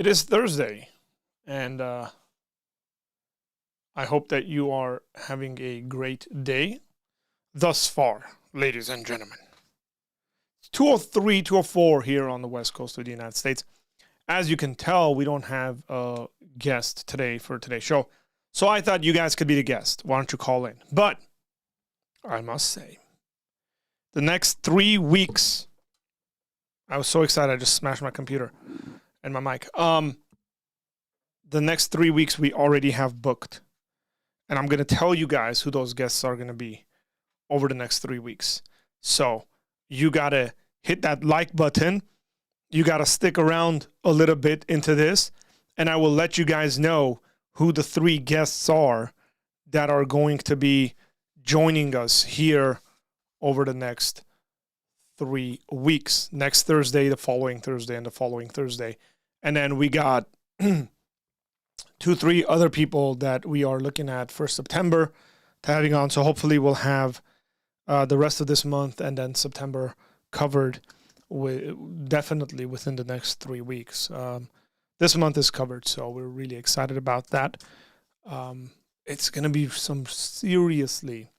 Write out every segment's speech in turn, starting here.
It is Thursday, and I hope that you are having a great day thus far, ladies and gentlemen. It's 2:03, 2:04 here on the west coast of the United States. As you can tell, we don't have a guest today for today's show, so I thought you guys could be the guest. Why don't you call in? But I must say, the next 3 weeks, I was so excited I just smashed my computer and my mic. The next 3 weeks we already have booked. And I'm going to tell you guys who those guests are going to be over the next 3 weeks. So you got to hit that like button. You got to stick around a little bit into this. And I will let you guys know who the 3 guests are that are going to be joining us here over the next 3 weeks. Next Thursday, the following Thursday, and the following Thursday. And then we got 2, 3 other people that we are looking at for September to having on. So hopefully we'll have the rest of this month and then September covered definitely within the next 3 weeks. This month is covered, so we're really excited about that. It's going to be some seriously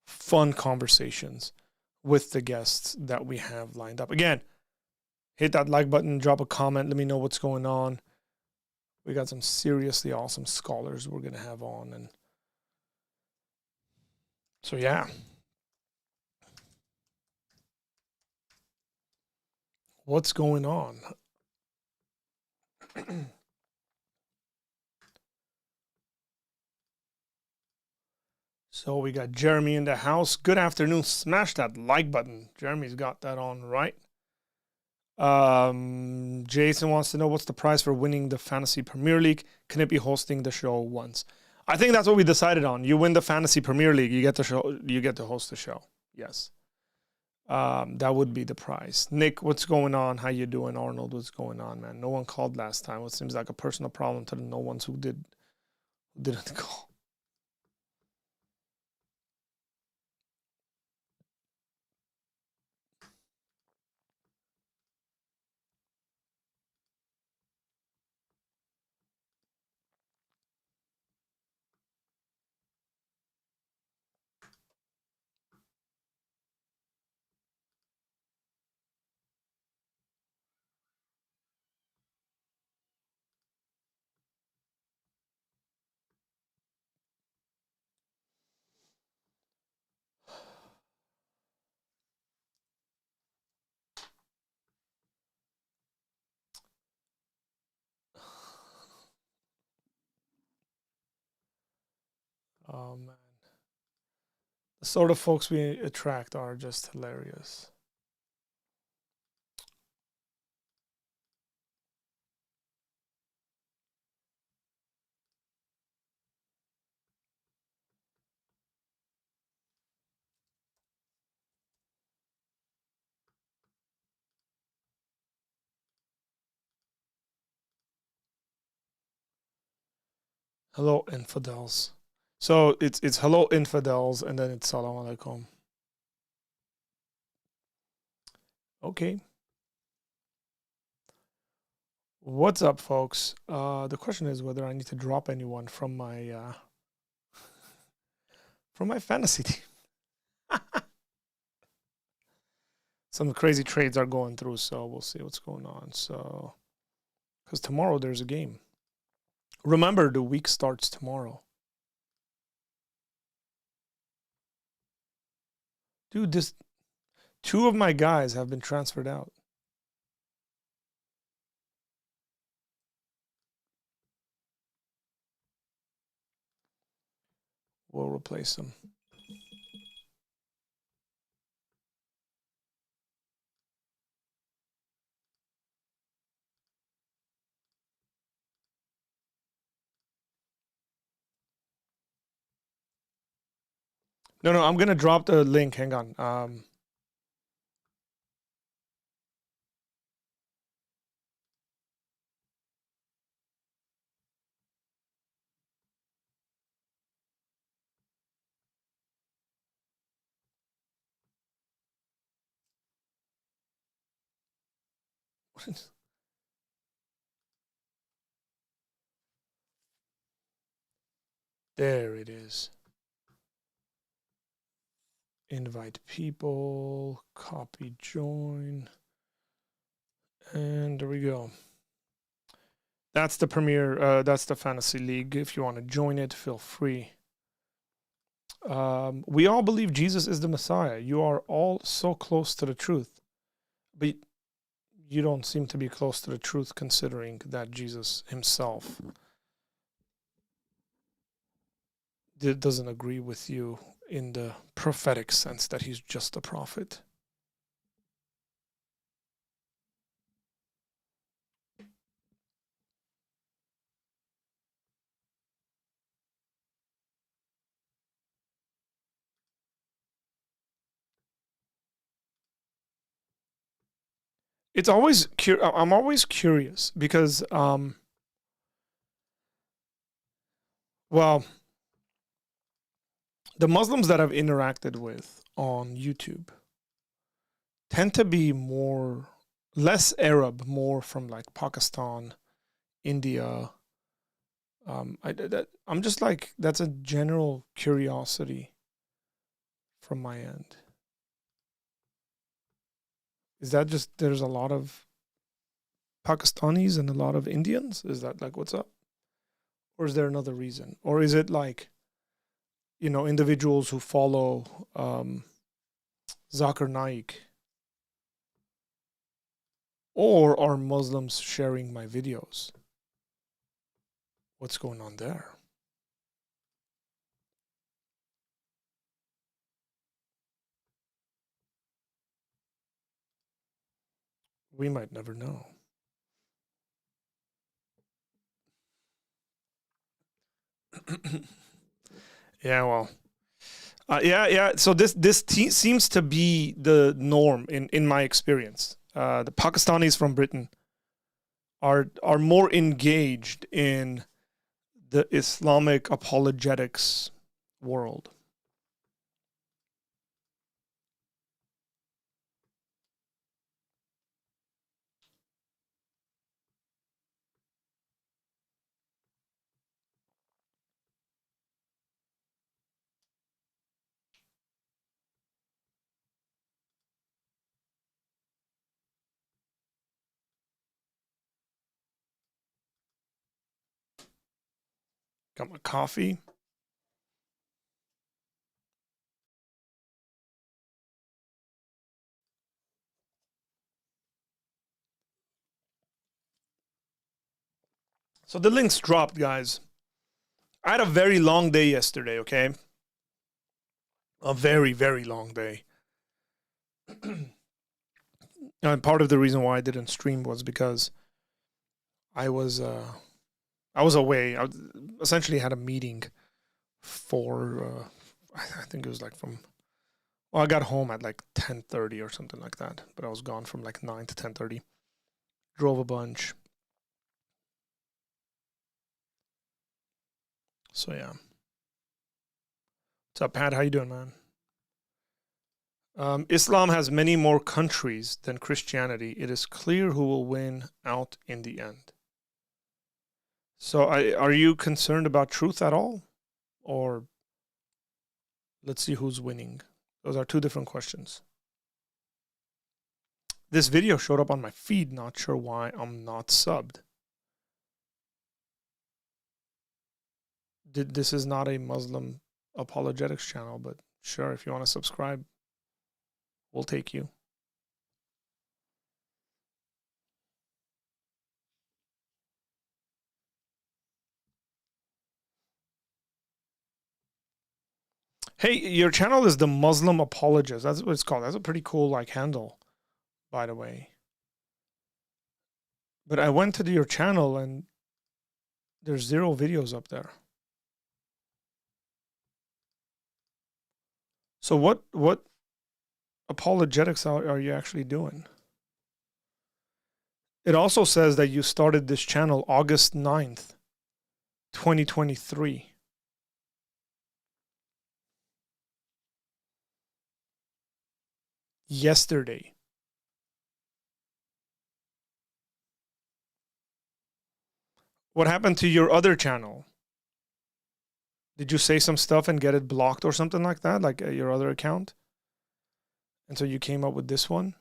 fun conversations with the guests that we have lined up. Again, hit that like button, drop a comment, let me know what's going on. We got some seriously awesome scholars we're going to have on. And so, yeah. What's going on? So we got Jeremy in the house. Good afternoon. Smash that like button. Jeremy's got that on right. Jason wants to know what's the prize for winning the Fantasy Premier League. Can it be hosting the show once? I think that's what we decided on. You win the Fantasy Premier League, you get to host the show. Yes. That would be the prize. Nick, what's going on? How you doing? Arnold, what's going on, man? No one called last time. It seems like a personal problem to the no ones who didn't call. Oh, man. The sort of folks we attract are just hilarious. Hello, infidels. So it's hello, infidels, and then it's salam alaikum. Okay. What's up, folks? The question is whether I need to drop anyone from my fantasy team. Some crazy trades are going through, so we'll see what's going on. So, because tomorrow there's a game. Remember, the week starts tomorrow. Dude, 2 of my guys have been transferred out. We'll replace them. No, I'm going to drop the link. Hang on. There it is. Invite people, copy, join. And there we go. That's the Premier, that's the Fantasy League. If you want to join it, feel free. We all believe Jesus is the Messiah. You are all so close to the truth. But you don't seem to be close to the truth, considering that Jesus himself doesn't agree with you in the prophetic sense that he's just a prophet. It's always I'm always curious because well, the Muslims that I've interacted with on YouTube tend to be less Arab, more from like Pakistan, India. I'm just like, that's a general curiosity from my end. Is that just there's a lot of Pakistanis and a lot of Indians? Is that like what's up? Or is there another reason? Or is it like, individuals who follow Zakir Naik? Or are Muslims sharing my videos? What's going on there? We might never know. Yeah, well, yeah. So this seems to be the norm in my experience. The Pakistanis from Britain are more engaged in the Islamic apologetics world. Got my coffee. So the links dropped, guys. I had a very long day yesterday, okay? A very, very long day. And part of the reason why I didn't stream was because I was away. I essentially had a meeting for I think it was like I got home at like 10:30 or something like that, but I was gone from like 9 to 10:30. Drove a bunch. So yeah. What's up, Pat? How you doing, man? Islam has many more countries than Christianity. It is clear who will win out in the end. So are you concerned about truth at all? Or let's see who's winning? Those are two different questions. This video showed up on my feed. Not sure why I'm not subbed. This is not a Muslim apologetics channel, but sure, if you want to subscribe, we'll take you. Hey, your channel is the Muslim Apologist. That's what it's called. That's a pretty cool like handle, by the way. But I went to your channel and there's 0 videos up there. So what apologetics are you actually doing? It also says that you started this channel August 9th, 2023. Yesterday. What happened to your other channel? Did you say some stuff and get it blocked or something like that, like your other account? And so you came up with this one?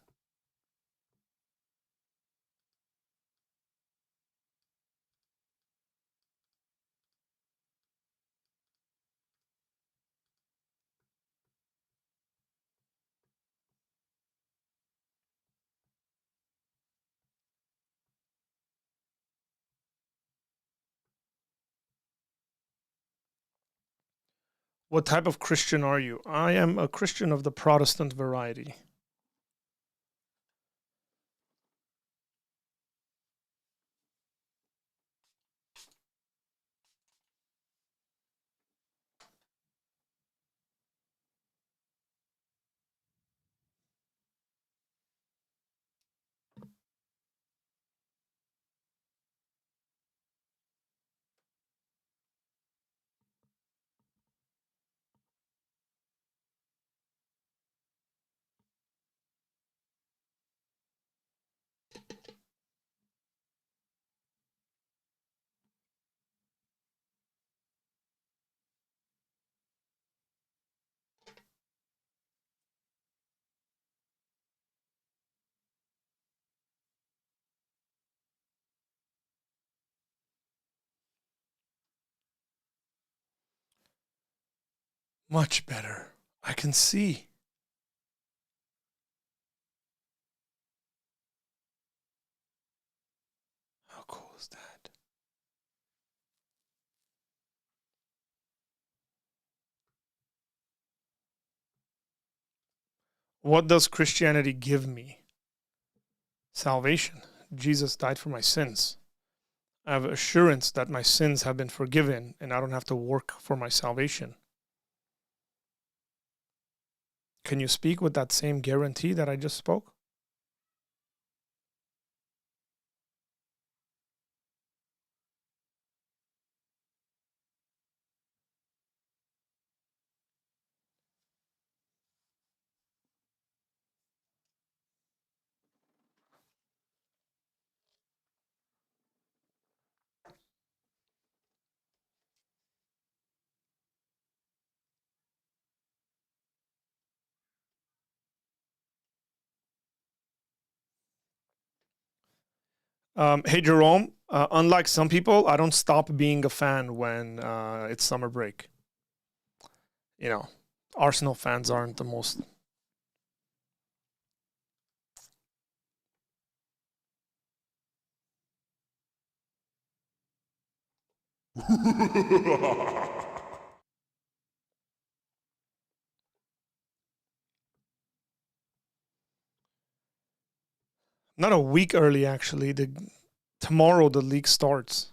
What type of Christian are you? I am a Christian of the Protestant variety. Much better. I can see. How cool is that? What does Christianity give me? Salvation. Jesus died for my sins. I have assurance that my sins have been forgiven and I don't have to work for my salvation. Can you speak with that same guarantee that I just spoke? Hey, Jerome, unlike some people, I don't stop being a fan when it's summer break. You know, Arsenal fans aren't the most. Not a week early, actually. Tomorrow the league starts.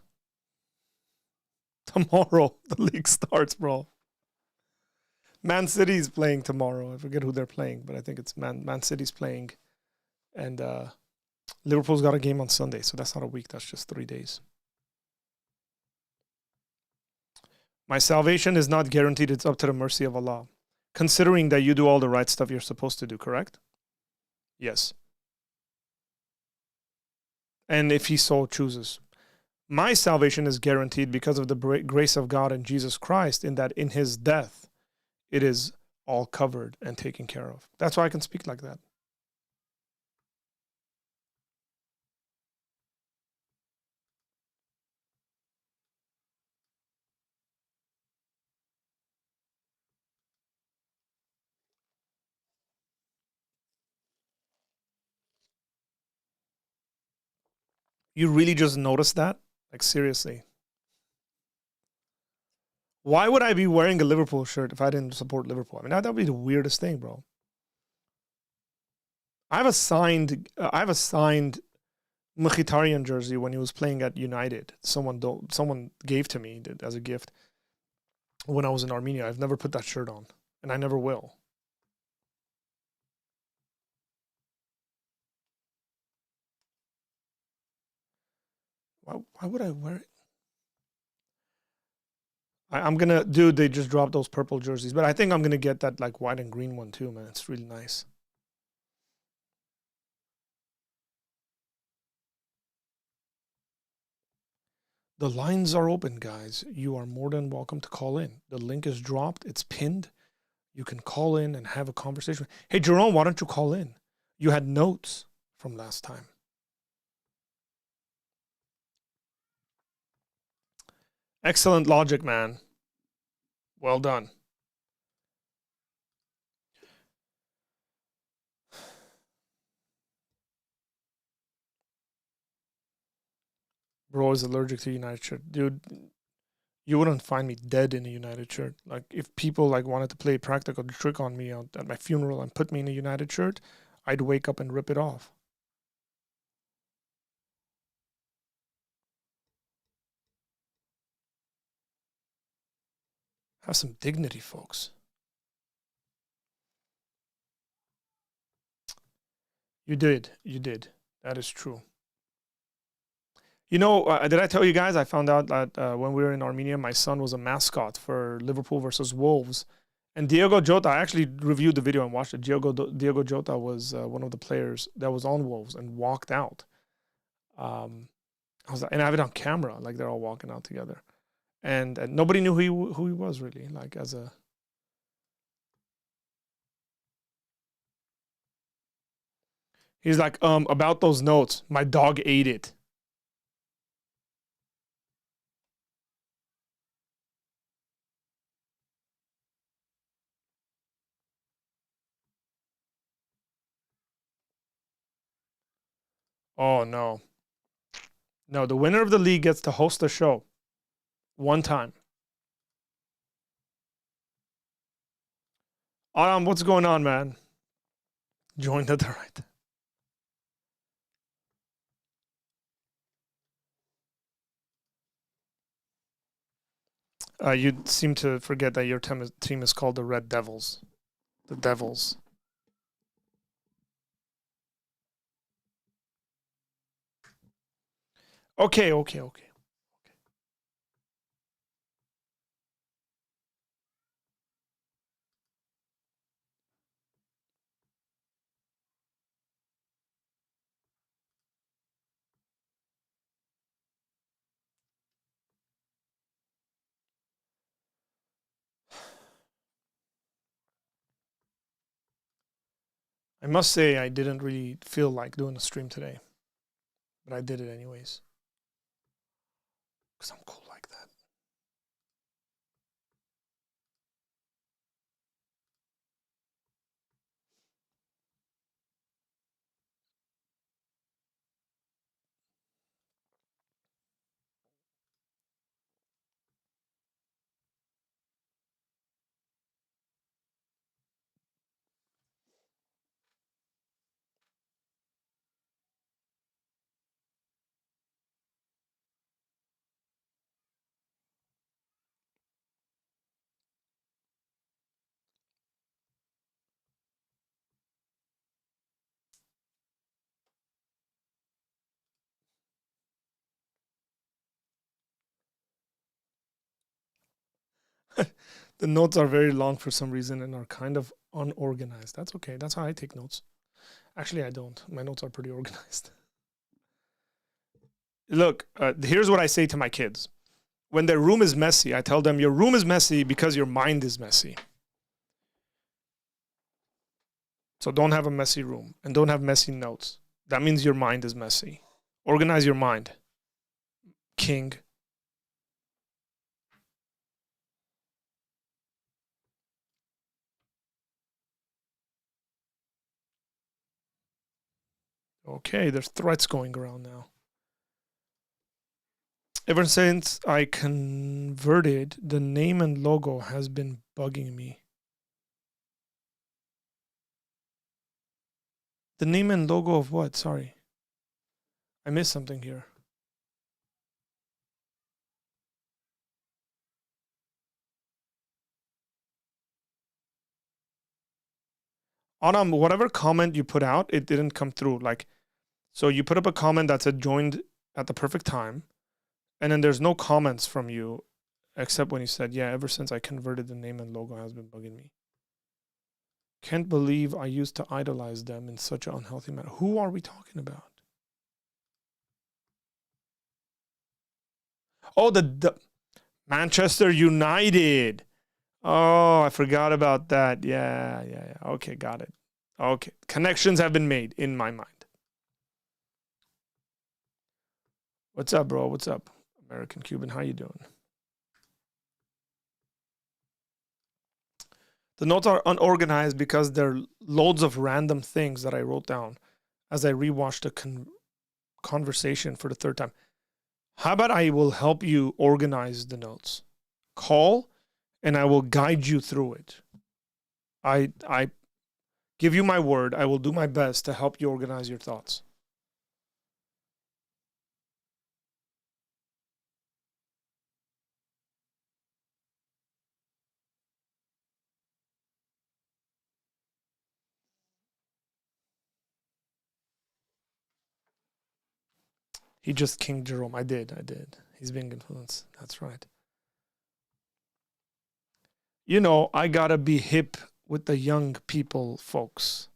Tomorrow the league starts, bro. Man City's playing tomorrow. I forget who they're playing, but I think it's Man City's playing, and Liverpool's got a game on Sunday, so that's not a week. That's just 3 days. My salvation is not guaranteed. It's up to the mercy of Allah. Considering that you do all the right stuff you're supposed to do, correct? Yes. And if he so chooses. My salvation is guaranteed because of the grace of God and Jesus Christ, in that in his death, it is all covered and taken care of. That's why I can speak like that. You really just noticed that? Like, seriously. Why would I be wearing a Liverpool shirt if I didn't support Liverpool? I mean, that would be the weirdest thing, bro. I have a signed Mkhitaryan jersey when he was playing at United. Someone gave to me as a gift when I was in Armenia. I've never put that shirt on, and I never will. Why would I wear it? I'm gonna, dude. They just dropped those purple jerseys, but I think I'm gonna get that like white and green one too, man. It's really nice. The lines are open, guys. You are more than welcome to call in. The link is dropped. It's pinned. You can call in and have a conversation. Hey, Jerome, why don't you call in? You had notes from last time. Excellent logic, man. Well done. Bro is allergic to United shirt. Dude, you wouldn't find me dead in a United shirt. Like, if people like wanted to play a practical trick on me at my funeral and put me in a United shirt, I'd wake up and rip it off. Have some dignity, folks. You did. You did. That is true. You know, did I tell you guys, I found out that when we were in Armenia, my son was a mascot for Liverpool versus Wolves. And Diogo Jota, I actually reviewed the video and watched it. Diogo Jota was one of the players that was on Wolves and walked out. I was like, and I have it on camera, like they're all walking out together. And nobody knew who he was really, like as a... He's like, about those notes, my dog ate it. Oh, no. No, the winner of the league gets to host the show one time. What's going on, man? Joined at the right. You seem to forget that your team is called the Red Devils. The Devils. Okay. I must say I didn't really feel like doing a stream today, but I did it anyways. Because I'm cool like that. The notes are very long for some reason and are kind of unorganized. That's okay. That's how I take notes. Actually, I don't. My notes are pretty organized. Look, here's what I say to my kids. When their room is messy, I tell them your room is messy because your mind is messy. So don't have a messy room and don't have messy notes. That means your mind is messy. Organize your mind, king. Okay, there's threats going around now. Ever since I converted, the name and logo has been bugging me. The name and logo of what? Sorry. I missed something here. Anam, whatever comment you put out, it didn't come through. Like, so you put up a comment that said joined at the perfect time, and then there's no comments from you except when you said, yeah, ever since I converted, the name and logo has been bugging me. Can't believe I used to idolize them in such an unhealthy manner. Who are we talking about? Oh, the Manchester United. Oh, I forgot about that. Yeah, yeah, yeah. Okay, got it. Okay, connections have been made in my mind. What's up, bro? What's up, American Cuban? How you doing? The notes are unorganized because there are loads of random things that I wrote down as I rewatched the conversation for the third time. How about I will help you organize the notes? Call, and I will guide you through it. I give you my word. I will do my best to help you organize your thoughts. He just King Jerome. I did. He's being influenced. That's right. You know, I gotta be hip with the young people, folks.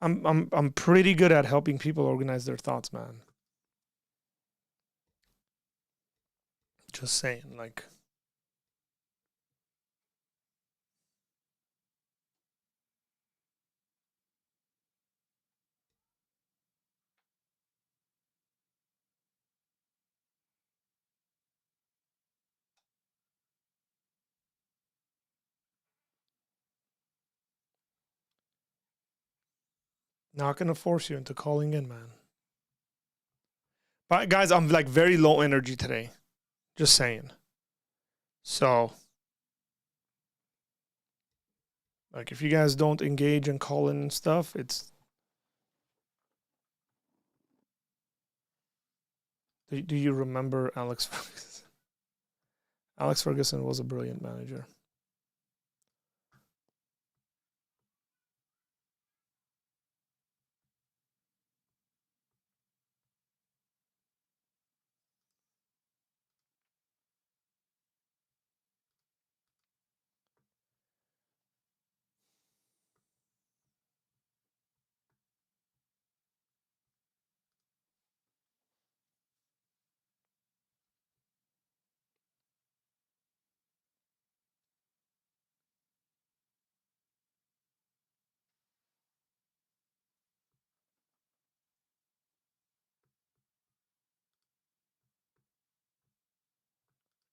I'm pretty good at helping people organize their thoughts, man. Just saying, like, not gonna force you into calling in, man. But guys, I'm like very low energy today. Just saying. So, like, if you guys don't engage and call in and stuff, it's. Do you remember Alex Ferguson? Alex Ferguson was a brilliant manager.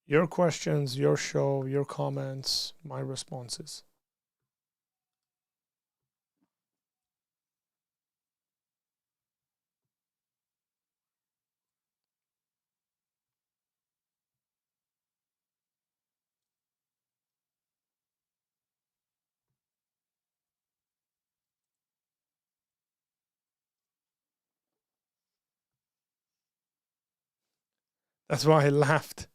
Your questions, your show, your comments, my responses. That's why I laughed.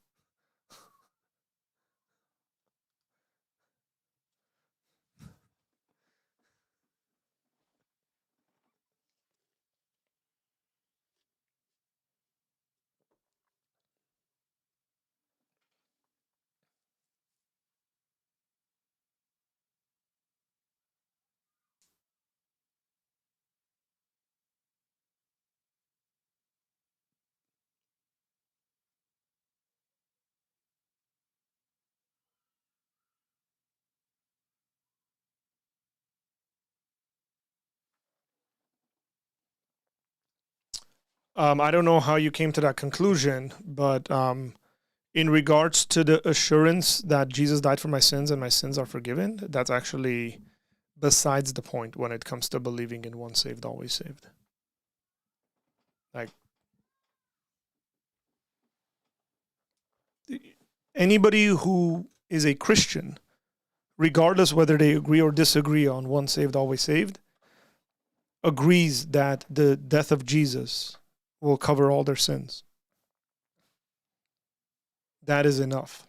I don't know how you came to that conclusion, but in regards to the assurance that Jesus died for my sins and my sins are forgiven, that's actually besides the point when it comes to believing in once saved, always saved. Like, anybody who is a Christian, regardless whether they agree or disagree on once saved, always saved, agrees that the death of Jesus will cover all their sins. That is enough.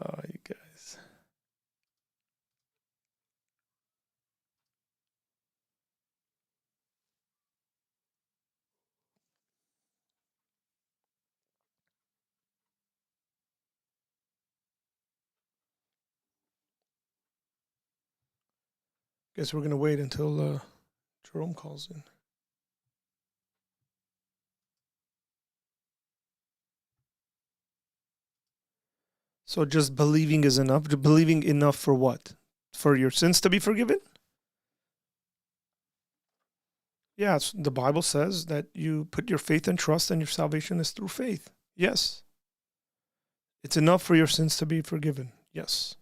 Oh, you guys. Guess we're going to wait until Jerome calls in. So just believing is enough? Believing enough for what? For your sins to be forgiven? Yes, the Bible says that you put your faith and trust and your salvation is through faith. Yes. It's enough for your sins to be forgiven. Yes.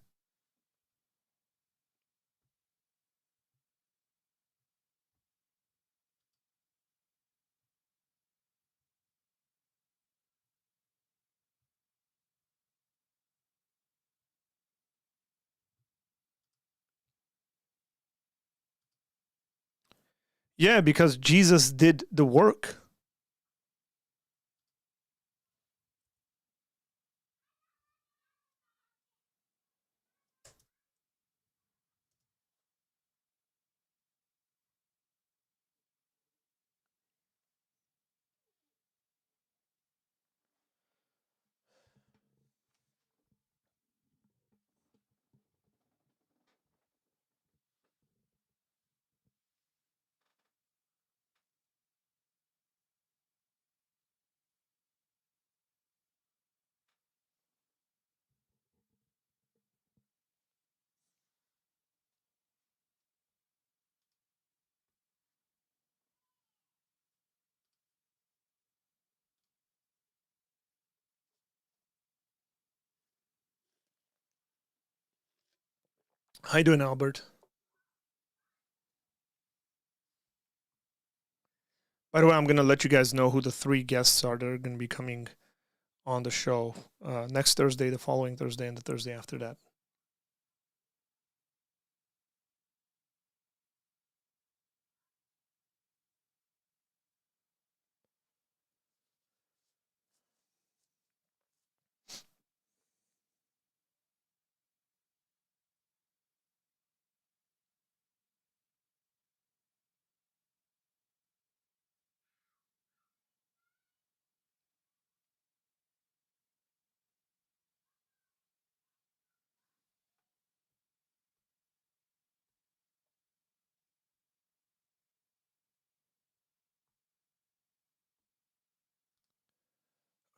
Yeah, because Jesus did the work. How you doing, Albert? By the way, I'm going to let you guys know who the 3 guests are that are going to be coming on the show next Thursday, the following Thursday, and the Thursday after that.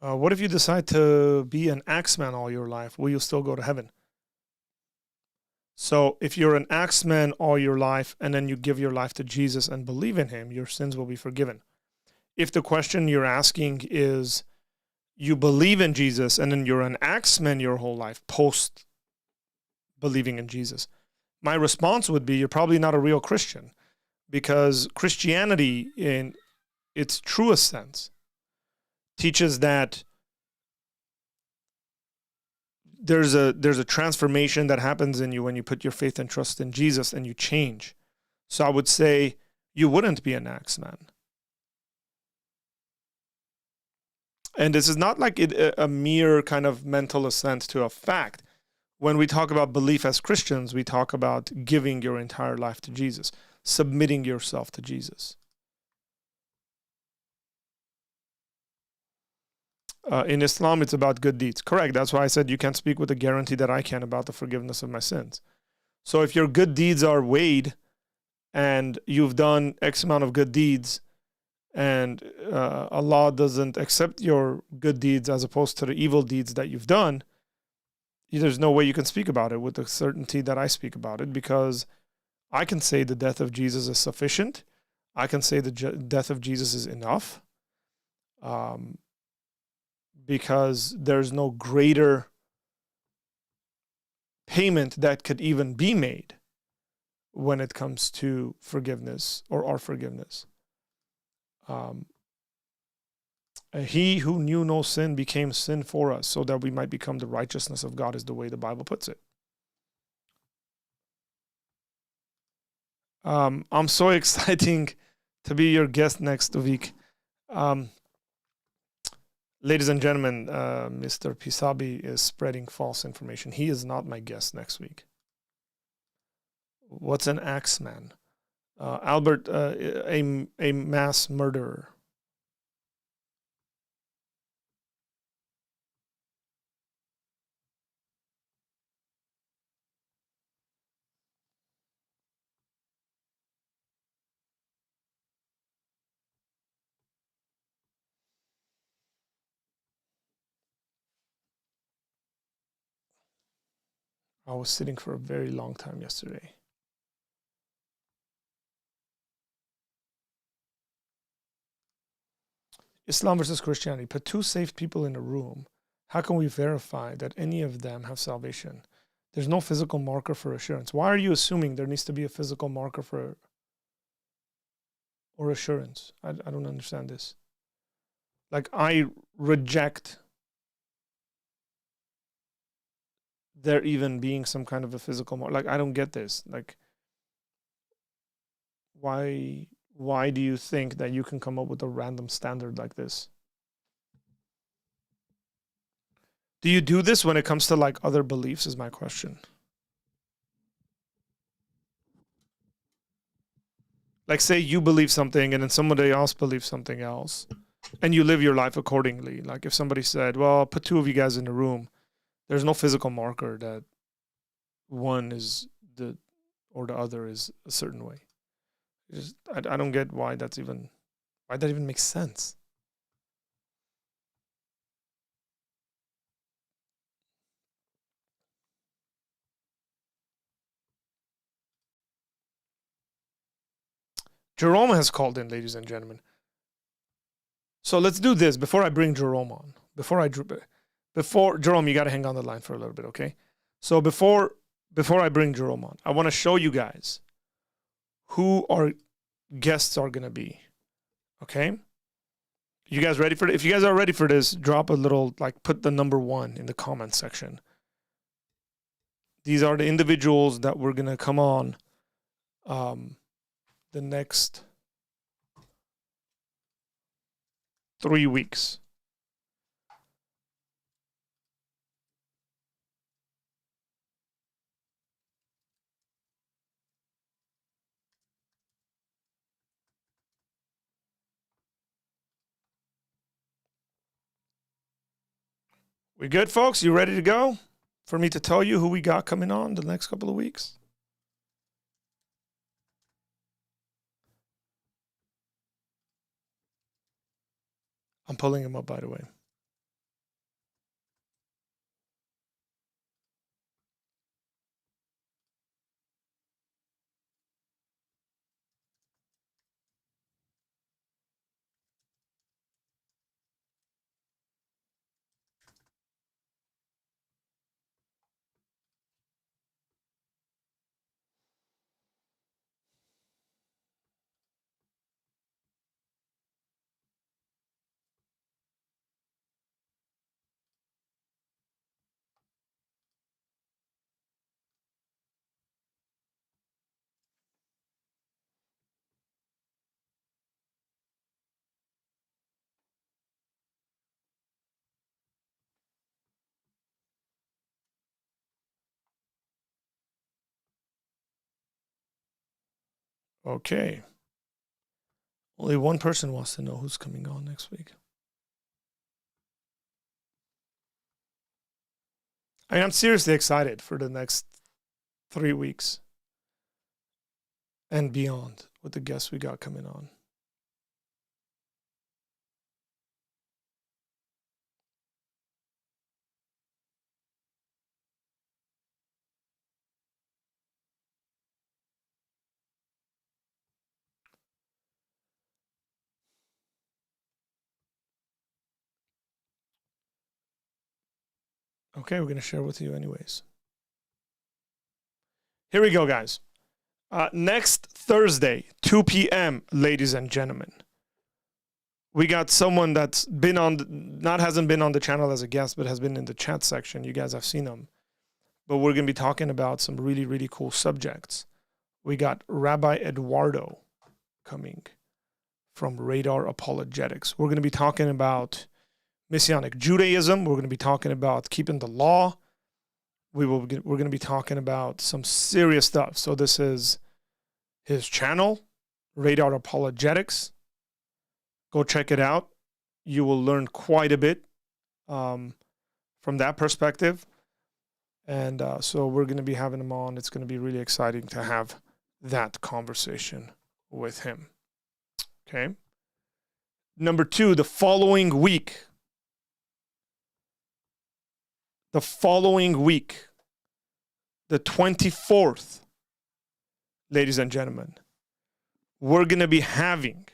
What if you decide to be an axeman all your life? Will you still go to heaven? So if you're an axeman all your life and then you give your life to Jesus and believe in him, your sins will be forgiven. If the question you're asking is you believe in Jesus and then you're an axeman your whole life post believing in Jesus, my response would be you're probably not a real Christian, because Christianity in its truest sense teaches that there's a transformation that happens in you when you put your faith and trust in Jesus and you change. So I would say you wouldn't be an axeman. And this is not like a mere kind of mental assent to a fact. When we talk about belief as Christians, we talk about giving your entire life to Jesus, submitting yourself to Jesus. In Islam, it's about good deeds. Correct. That's why I said you can't speak with a guarantee that I can about the forgiveness of my sins. So if your good deeds are weighed and you've done X amount of good deeds and Allah doesn't accept your good deeds as opposed to the evil deeds that you've done, there's no way you can speak about it with the certainty that I speak about it, because I can say the death of Jesus is sufficient. I can say the death of Jesus is enough. Because there's no greater payment that could even be made when it comes to forgiveness or our forgiveness. He who knew no sin became sin for us so that we might become the righteousness of God, is the way the Bible puts it. I'm so exciting to be your guest next week. Ladies and gentlemen, Mr. Pisabi is spreading false information. He is not my guest next week. What's an Axeman? Albert, a mass murderer. I was sitting for a very long time yesterday. Islam versus Christianity. Put two saved people in a room. How can we verify that any of them have salvation? There's no physical marker for assurance. Why are you assuming there needs to be a physical marker for or assurance? I don't understand this. Like, I reject there even being some kind of a physical marker. Like, I don't get this. Like, why do you think that you can come up with a random standard like this? Do you do this when it comes to like other beliefs is my question. Like, say you believe something and then somebody else believes something else and you live your life accordingly. Like, if somebody said, well, put two of you guys in a room, there's no physical marker that one is the other is a certain way. I don't get why that even makes sense. Jerome has called in, ladies and gentlemen. So let's do this before I bring Jerome on. Before Jerome, you got to hang on the line for a little bit, okay? So before I bring Jerome on, I want to show you guys who our guests are going to be, okay? You guys ready for it? If you guys are ready for this, drop a little, like, put the number 1 in the comment section. These are the individuals that we're going to come on the next 3 weeks. We good, folks? You ready to go? For me to tell you who we got coming on the next couple of weeks? I'm pulling him up, by the way. Okay. Only one person wants to know who's coming on next week. I am seriously excited for the next 3 weeks and beyond with the guests we got coming on. Okay, we're going to share with you anyways. Here we go, guys. Next Thursday, 2 p.m., ladies and gentlemen, we got someone that's been hasn't been on the channel as a guest, but has been in the chat section. You guys have seen him. But we're going to be talking about some really, really cool subjects. We got Rabbi Eduardo coming from Radar Apologetics. We're going to be talking about Messianic Judaism. We're going to be talking about keeping the law. We're going to be talking about some serious stuff. So this is his channel, Radar Apologetics. Go check it out. You will learn quite a bit from that perspective. And so we're going to be having him on. It's going to be really exciting to have that conversation with him. Okay. Number 2, the following week. The 24th, ladies and gentlemen, we're going to be having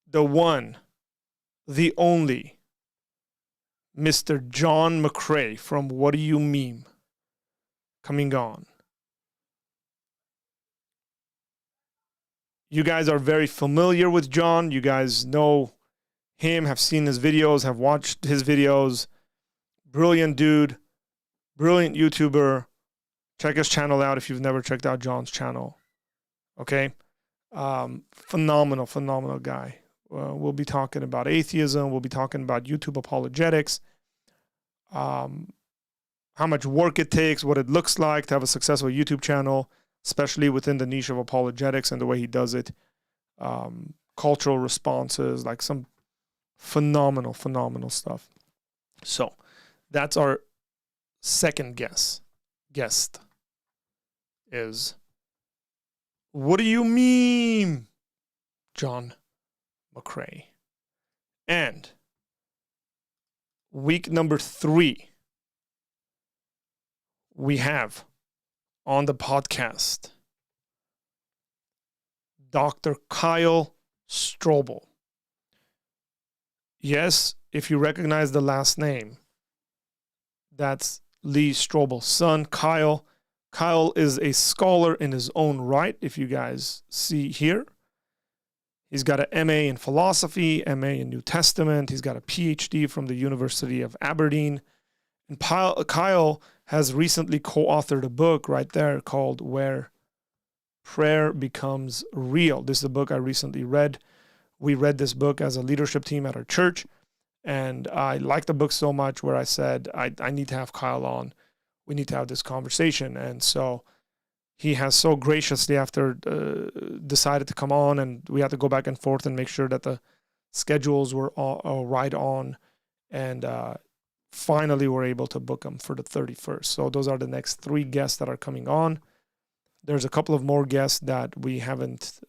the one, the only, Mr. John McCrae from What Do You Meme coming on. You guys are very familiar with John. You guys know him, have seen his videos, have watched his videos. Brilliant dude, brilliant YouTuber. Check his channel out if you've never checked out John's channel. Okay? Phenomenal guy. We'll be talking about atheism. We'll be talking about YouTube apologetics. How much work it takes, what it looks like to have a successful YouTube channel, especially within the niche of apologetics and the way he does it. Cultural responses, like some phenomenal stuff. So that's our second guest is What Do You Meme? John McCrae. And week number 3, we have on the podcast Dr. Kyle Strobel. Yes, if you recognize the last name, that's Lee Strobel's son, Kyle. Kyle is a scholar in his own right, if you guys see here. He's got an MA in philosophy, MA in New Testament. He's got a PhD from the University of Aberdeen. And Kyle has recently co-authored a book right there called Where Prayer Becomes Real. This is a book I recently read. We read this book as a leadership team at our church. And I liked the book so much where I said, I need to have Kyle on. We need to have this conversation. And so he has so graciously decided to come on, and we had to go back and forth and make sure that the schedules were all right on. And finally we're able to book him for the 31st. So those are the next 3 guests that are coming on. There's a couple of more guests that we haven't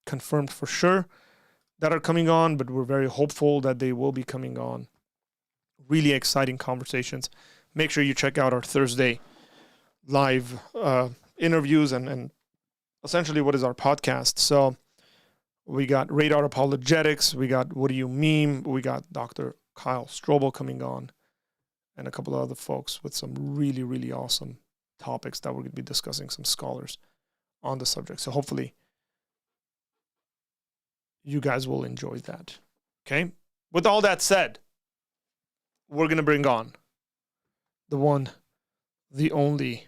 confirmed for sure that are coming on, but we're very hopeful that they will be coming on. Really exciting conversations. Make sure you check out our Thursday live interviews and essentially what is our podcast. So we got Radar Apologetics, we got What Do You Meme, we got Dr. Kyle Strobel coming on, and a couple of other folks with some really awesome topics that we're going to be discussing, some scholars on the subject. So hopefully you guys will enjoy that. Okay? With all that said, we're going to bring on the one, the only,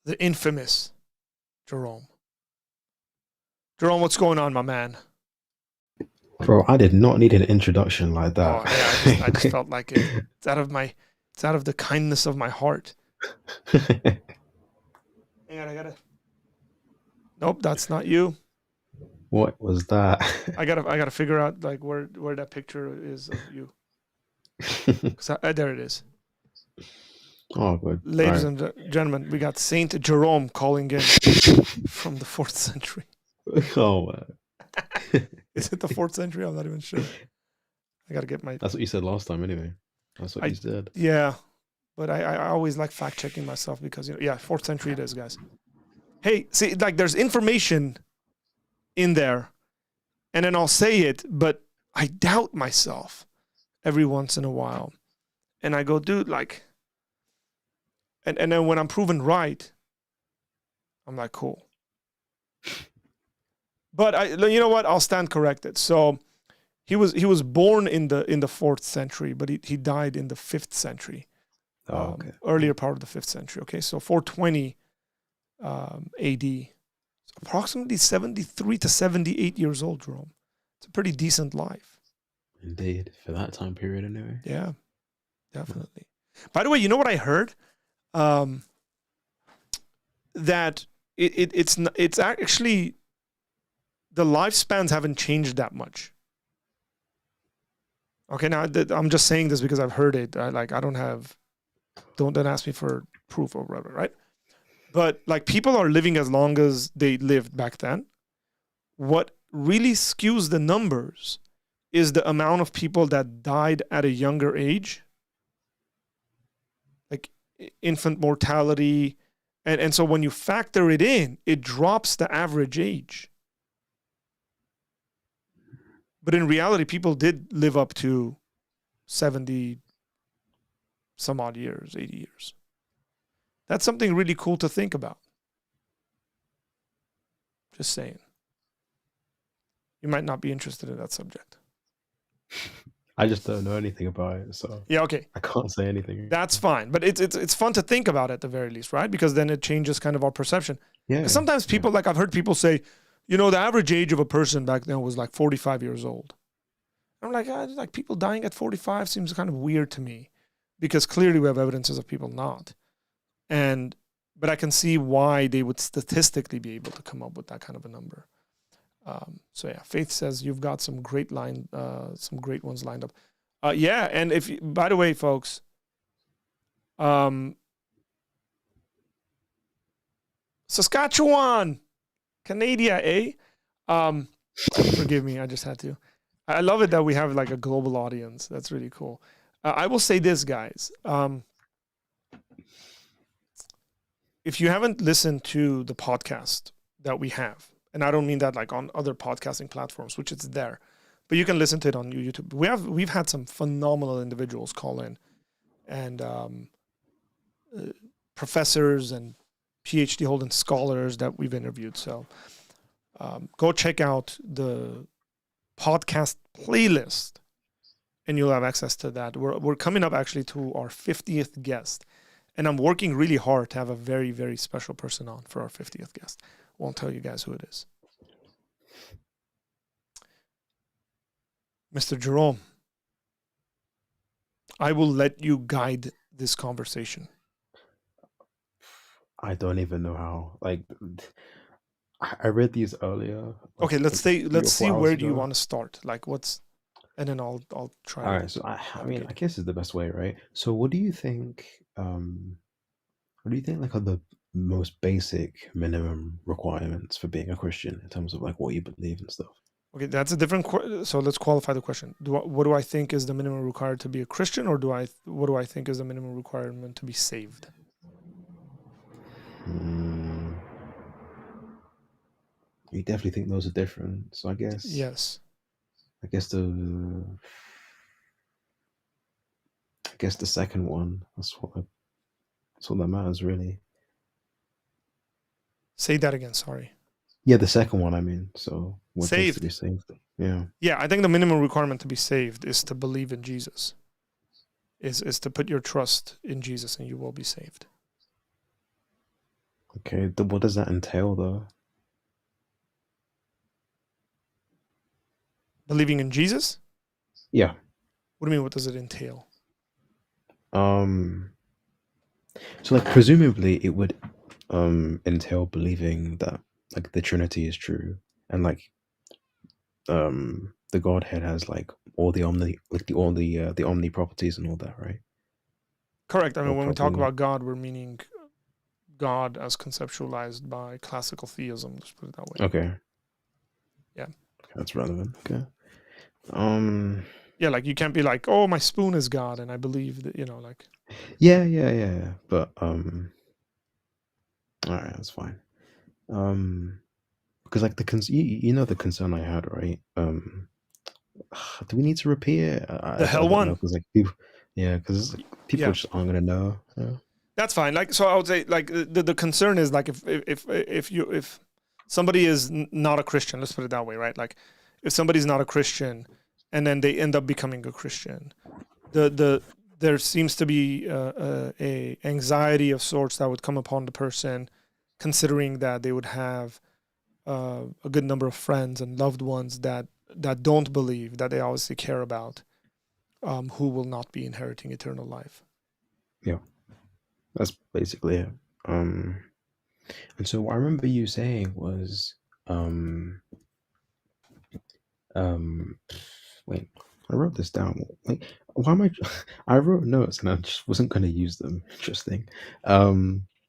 the infamous Jerome. Jerome, what's going on, my man? Bro, I did not need an introduction like that. Oh, yeah, I just felt like it. It's out of the kindness of my heart. Hang on, I gotta. Nope, that's not you. What was that? I gotta figure out like where that picture is of you. There it is. Oh, good. Ladies and gentlemen, we got Saint Jerome calling in from the 4th century. Oh, man. Is it the 4th century? I'm not even sure. I gotta get my. That's what you said last time, anyway. That's what you said. Yeah, but I always like fact checking myself because 4th century it is, guys. Hey, see, like there's information in there, and then I'll say it, but I doubt myself every once in a while, and I go, dude, like, and then when I'm proven right, I'm like, cool. But you know what? I'll stand corrected. So he was born in the 4th century, but he died in the 5th century. Okay. Earlier part of the 5th century. Okay, so 420 AD. Approximately 73 to 78 years old, Jerome. It's a pretty decent life. Indeed, for that time period, anyway. Yeah, definitely. By the way, you know what I heard? Um, that it's actually the lifespans haven't changed that much. Okay, now I'm just saying this because I've heard it. I don't ask me for proof or whatever, right? But like people are living as long as they lived back then. What really skews the numbers is the amount of people that died at a younger age, like infant mortality. And so when you factor it in, it drops the average age. But in reality, people did live up to 70 some odd years, 80 years. That's something really cool to think about. Just saying. You might not be interested in that subject. I just don't know anything about it, so Yeah, okay. I can't say anything. That's fine. But it's fun to think about at the very least, right? Because then it changes kind of our perception. Yeah. Because sometimes people, like I've heard people say, you know, the average age of a person back then was like 45 years old. I'm like people dying at 45 seems kind of weird to me, because clearly we have evidences of people not. But I can see why they would statistically be able to come up with that kind of a number. So yeah, Faith says you've got some great ones lined up. Yeah, and by the way, folks, Saskatchewan, Canada, eh? Forgive me, I just had to. I love it that we have like a global audience. That's really cool. I will say this, guys. If you haven't listened to the podcast that we have, and I don't mean that like on other podcasting platforms, which it's there, but you can listen to it on YouTube. We've had some phenomenal individuals call in, and professors and PhD holding scholars that we've interviewed. So go check out the podcast playlist, and you'll have access to that. We're coming up actually to our 50th guest, and I'm working really hard to have a very, very special person on for our 50th guest. Won't tell you guys who it is. Mr. Jerome, I will let you guide this conversation. I don't even know how. Like, I read these earlier. Okay, let's see where do you want to start? Like and then I'll try. All right, so I mean, I guess it's the best way, right? So what do you think like are the most basic minimum requirements for being a Christian in terms of like what you believe and stuff? Okay, that's a different so let's qualify the question. What do I think is the minimum required to be a Christian, or what do I think is the minimum requirement to be saved? You definitely think those are different. So I guess yes. I guess the second one. That's what that matters, really. Say that again. Sorry. Yeah, the second one. I mean, so what needs to be saved? Yeah. Yeah, I think the minimum requirement to be saved is to believe in Jesus. Is to put your trust in Jesus, and you will be saved. Okay. What does that entail, though? Believing in Jesus? Yeah. What do you mean? What does it entail? So like presumably it would entail believing that like the Trinity is true, and like the Godhead has like all the omni properties and all that, right? Correct. I mean, when we talk about God, we're meaning God as conceptualized by classical theism. Let's put it that way. Okay. Yeah. Okay, that's relevant. Okay. Yeah, like you can't be like, oh, my spoon is God, and I believe that, like. Yeah. But all right, that's fine. Because like the concern I had, right? Do we need to repeat it? The hell one. Because like people, because people just aren't gonna know. Yeah. That's fine. Like, so I would say, like, the concern is like if somebody is not a Christian, let's put it that way, right? Like, if somebody's not a Christian, and then they end up becoming a Christian, there seems to be a anxiety of sorts that would come upon the person, considering that they would have a good number of friends and loved ones that that don't believe, that they obviously care about, who will not be inheriting eternal life. Yeah, that's basically it. And so what I remember you saying was, um, um, wait, I wrote this down. Like, why am I? I wrote notes and I just wasn't going to use them. Interesting.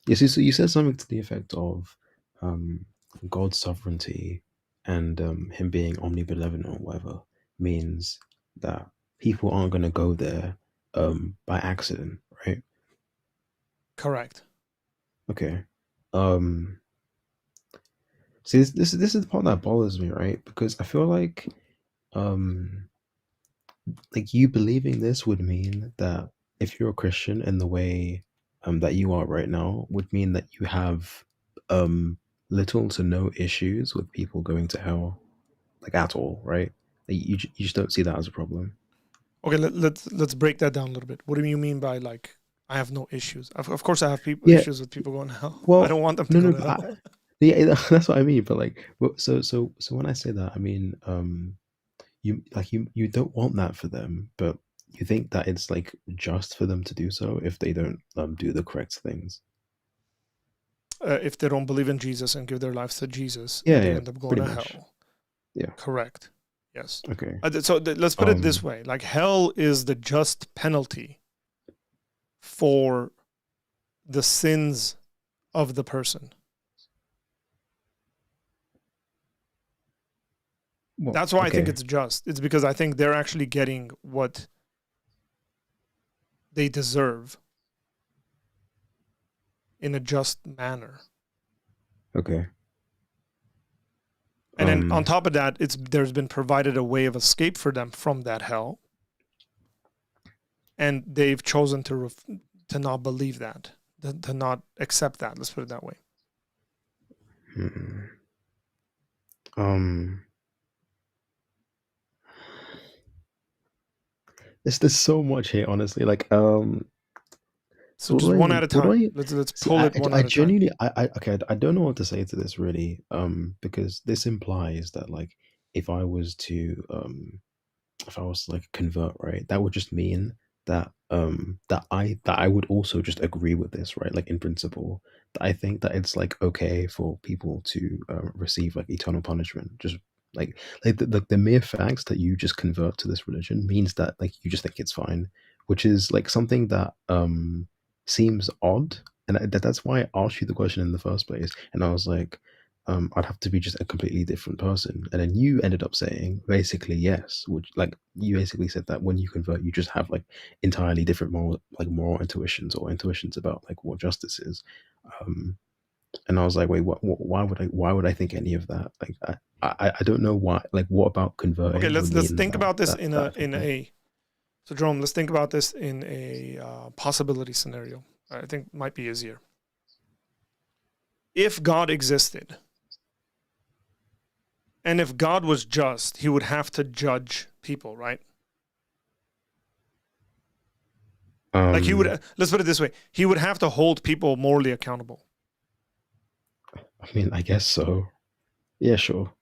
Yes, so you said something to the effect of, um, God's sovereignty and him being omnibenevolent or whatever means that people aren't going to go there by accident, right? Correct. Okay. Um, See, this is the part that bothers me, right? Because I feel um, like you believing this would mean that if you're a Christian in the way that you are right now, would mean that you have um little to no issues with people going to hell, like at all, right? Like, you just don't see that as a problem. Okay, let's break that down a little bit. What do you mean by like I have no issues? Of course, I have Yeah. issues with people going to hell. I Well, don't want them to no, go no, to but hell. yeah, that's what I mean. But like, so when I say that, I mean, you don't want that for them, but you think that it's like just for them to do so if they don't do the correct things. If they don't believe in Jesus and give their lives to Jesus, Yeah, they yeah, end up going pretty to much. hell. Yeah. Correct. Yes. Okay. So let's put it this Um. way: like hell is the just penalty for the sins of the person. Well. That's why I think Okay. it's just. It's because I think they're actually getting what they deserve in a just manner. Okay. And then on Um. top of that, there's been provided a way of escape for them from that hell, and they've chosen to not believe that, to not accept that. Let's put it that way. hmm, Um. There's so much here, honestly. Like. So just one at a What do time. I Let's see? pull it one I at a time. genuinely, okay. I don't know what to say to this really. Because this implies that like if I was to if I was to like convert, right, that would just mean that I would also just agree with this, right? Like in principle, that I think that it's like okay for people to receive like eternal punishment. Just like the mere fact that you just convert to this religion means that like you just think it's fine, which is like something that seems odd, and that's why I asked you the question in the first place. And I was like, I'd have to be just a completely different person. And then you ended up saying basically yes, which like you basically said that when you convert, you just have like entirely different moral intuitions or intuitions about like what justice is. Um, and I was like, wait, why would I think any of that? Like, I don't know why. Like, what about Okay, converting would let's mean think about this that in affecting? a so Jerome. Let's think about this in a possibility scenario. I think might be easier. If God existed, and if God was just, He would have to judge people, right? Like He Um, would. Let's put it this way: He would have to hold people morally accountable. I mean, I guess so. Yeah, sure.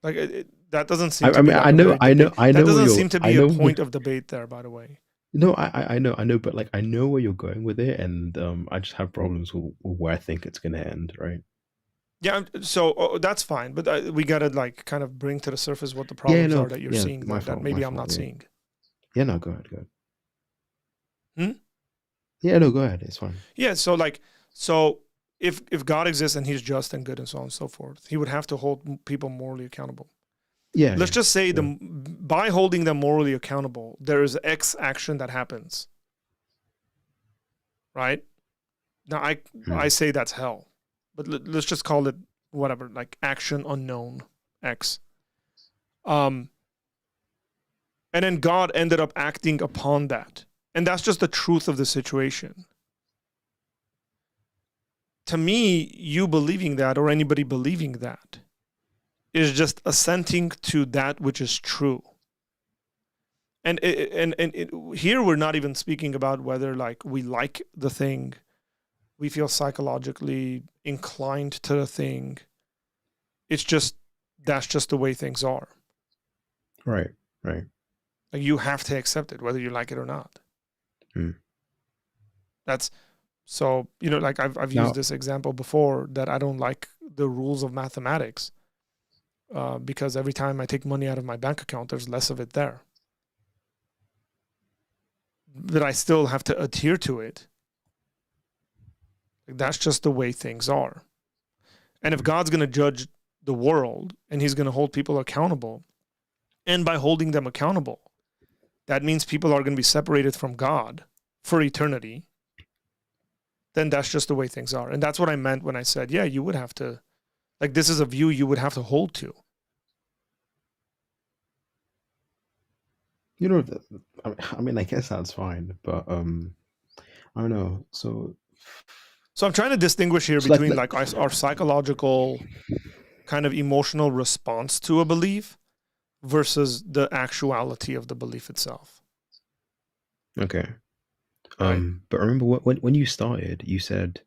Like that doesn't seem to I be mean, like a very debate. I That know where doesn't you're. seem to I be a know point of debate there, by the way. no, I know, but like I know where you're going with it, and I just have problems with where I think it's gonna end, right? Yeah, so that's fine, but we gotta like kind of bring to the surface what the Yeah, problems no, are that you're yeah, seeing there that my maybe I'm fault. not Yeah, seeing. yeah, no, go ahead, go ahead. Hmm? Yeah, no, go ahead. It's fine. Yeah, so like so if God exists and He's just and good and so on and so forth, He would have to hold people morally accountable. Yeah, Let's yeah, just say sure. by holding them morally accountable, there is X action that happens, right? Now I Hmm. say that's hell, but let's just call it whatever, like action unknown X. Um, and then God ended up acting upon that, and that's just the truth of the situation. To me, you believing that or anybody believing that is just assenting to that which is true. And here we're not even speaking about whether like we like the thing, we feel psychologically inclined to the thing. It's just that's just the way things are. Right. Right. Like you have to accept it, whether you like it or not. Hmm. That's so, like I've used Now, this example before that I don't like the rules of mathematics because every time I take money out of my bank account, there's less of it there. But I still have to adhere to it. Like, that's just the way things are. And if hmm, God's going to judge the world and he's going to hold people accountable, and by holding them accountable, that means people are going to be separated from God for eternity, then that's just the way things are. And that's what I meant when I said, yeah, you would have to, like, this is a view you would have to hold to. you know, I mean, I guess that's fine, but I don't know. So I'm trying to distinguish here So between like our psychological kind of emotional response to a belief versus the actuality of the belief itself, okay. right? But remember when you started, you said,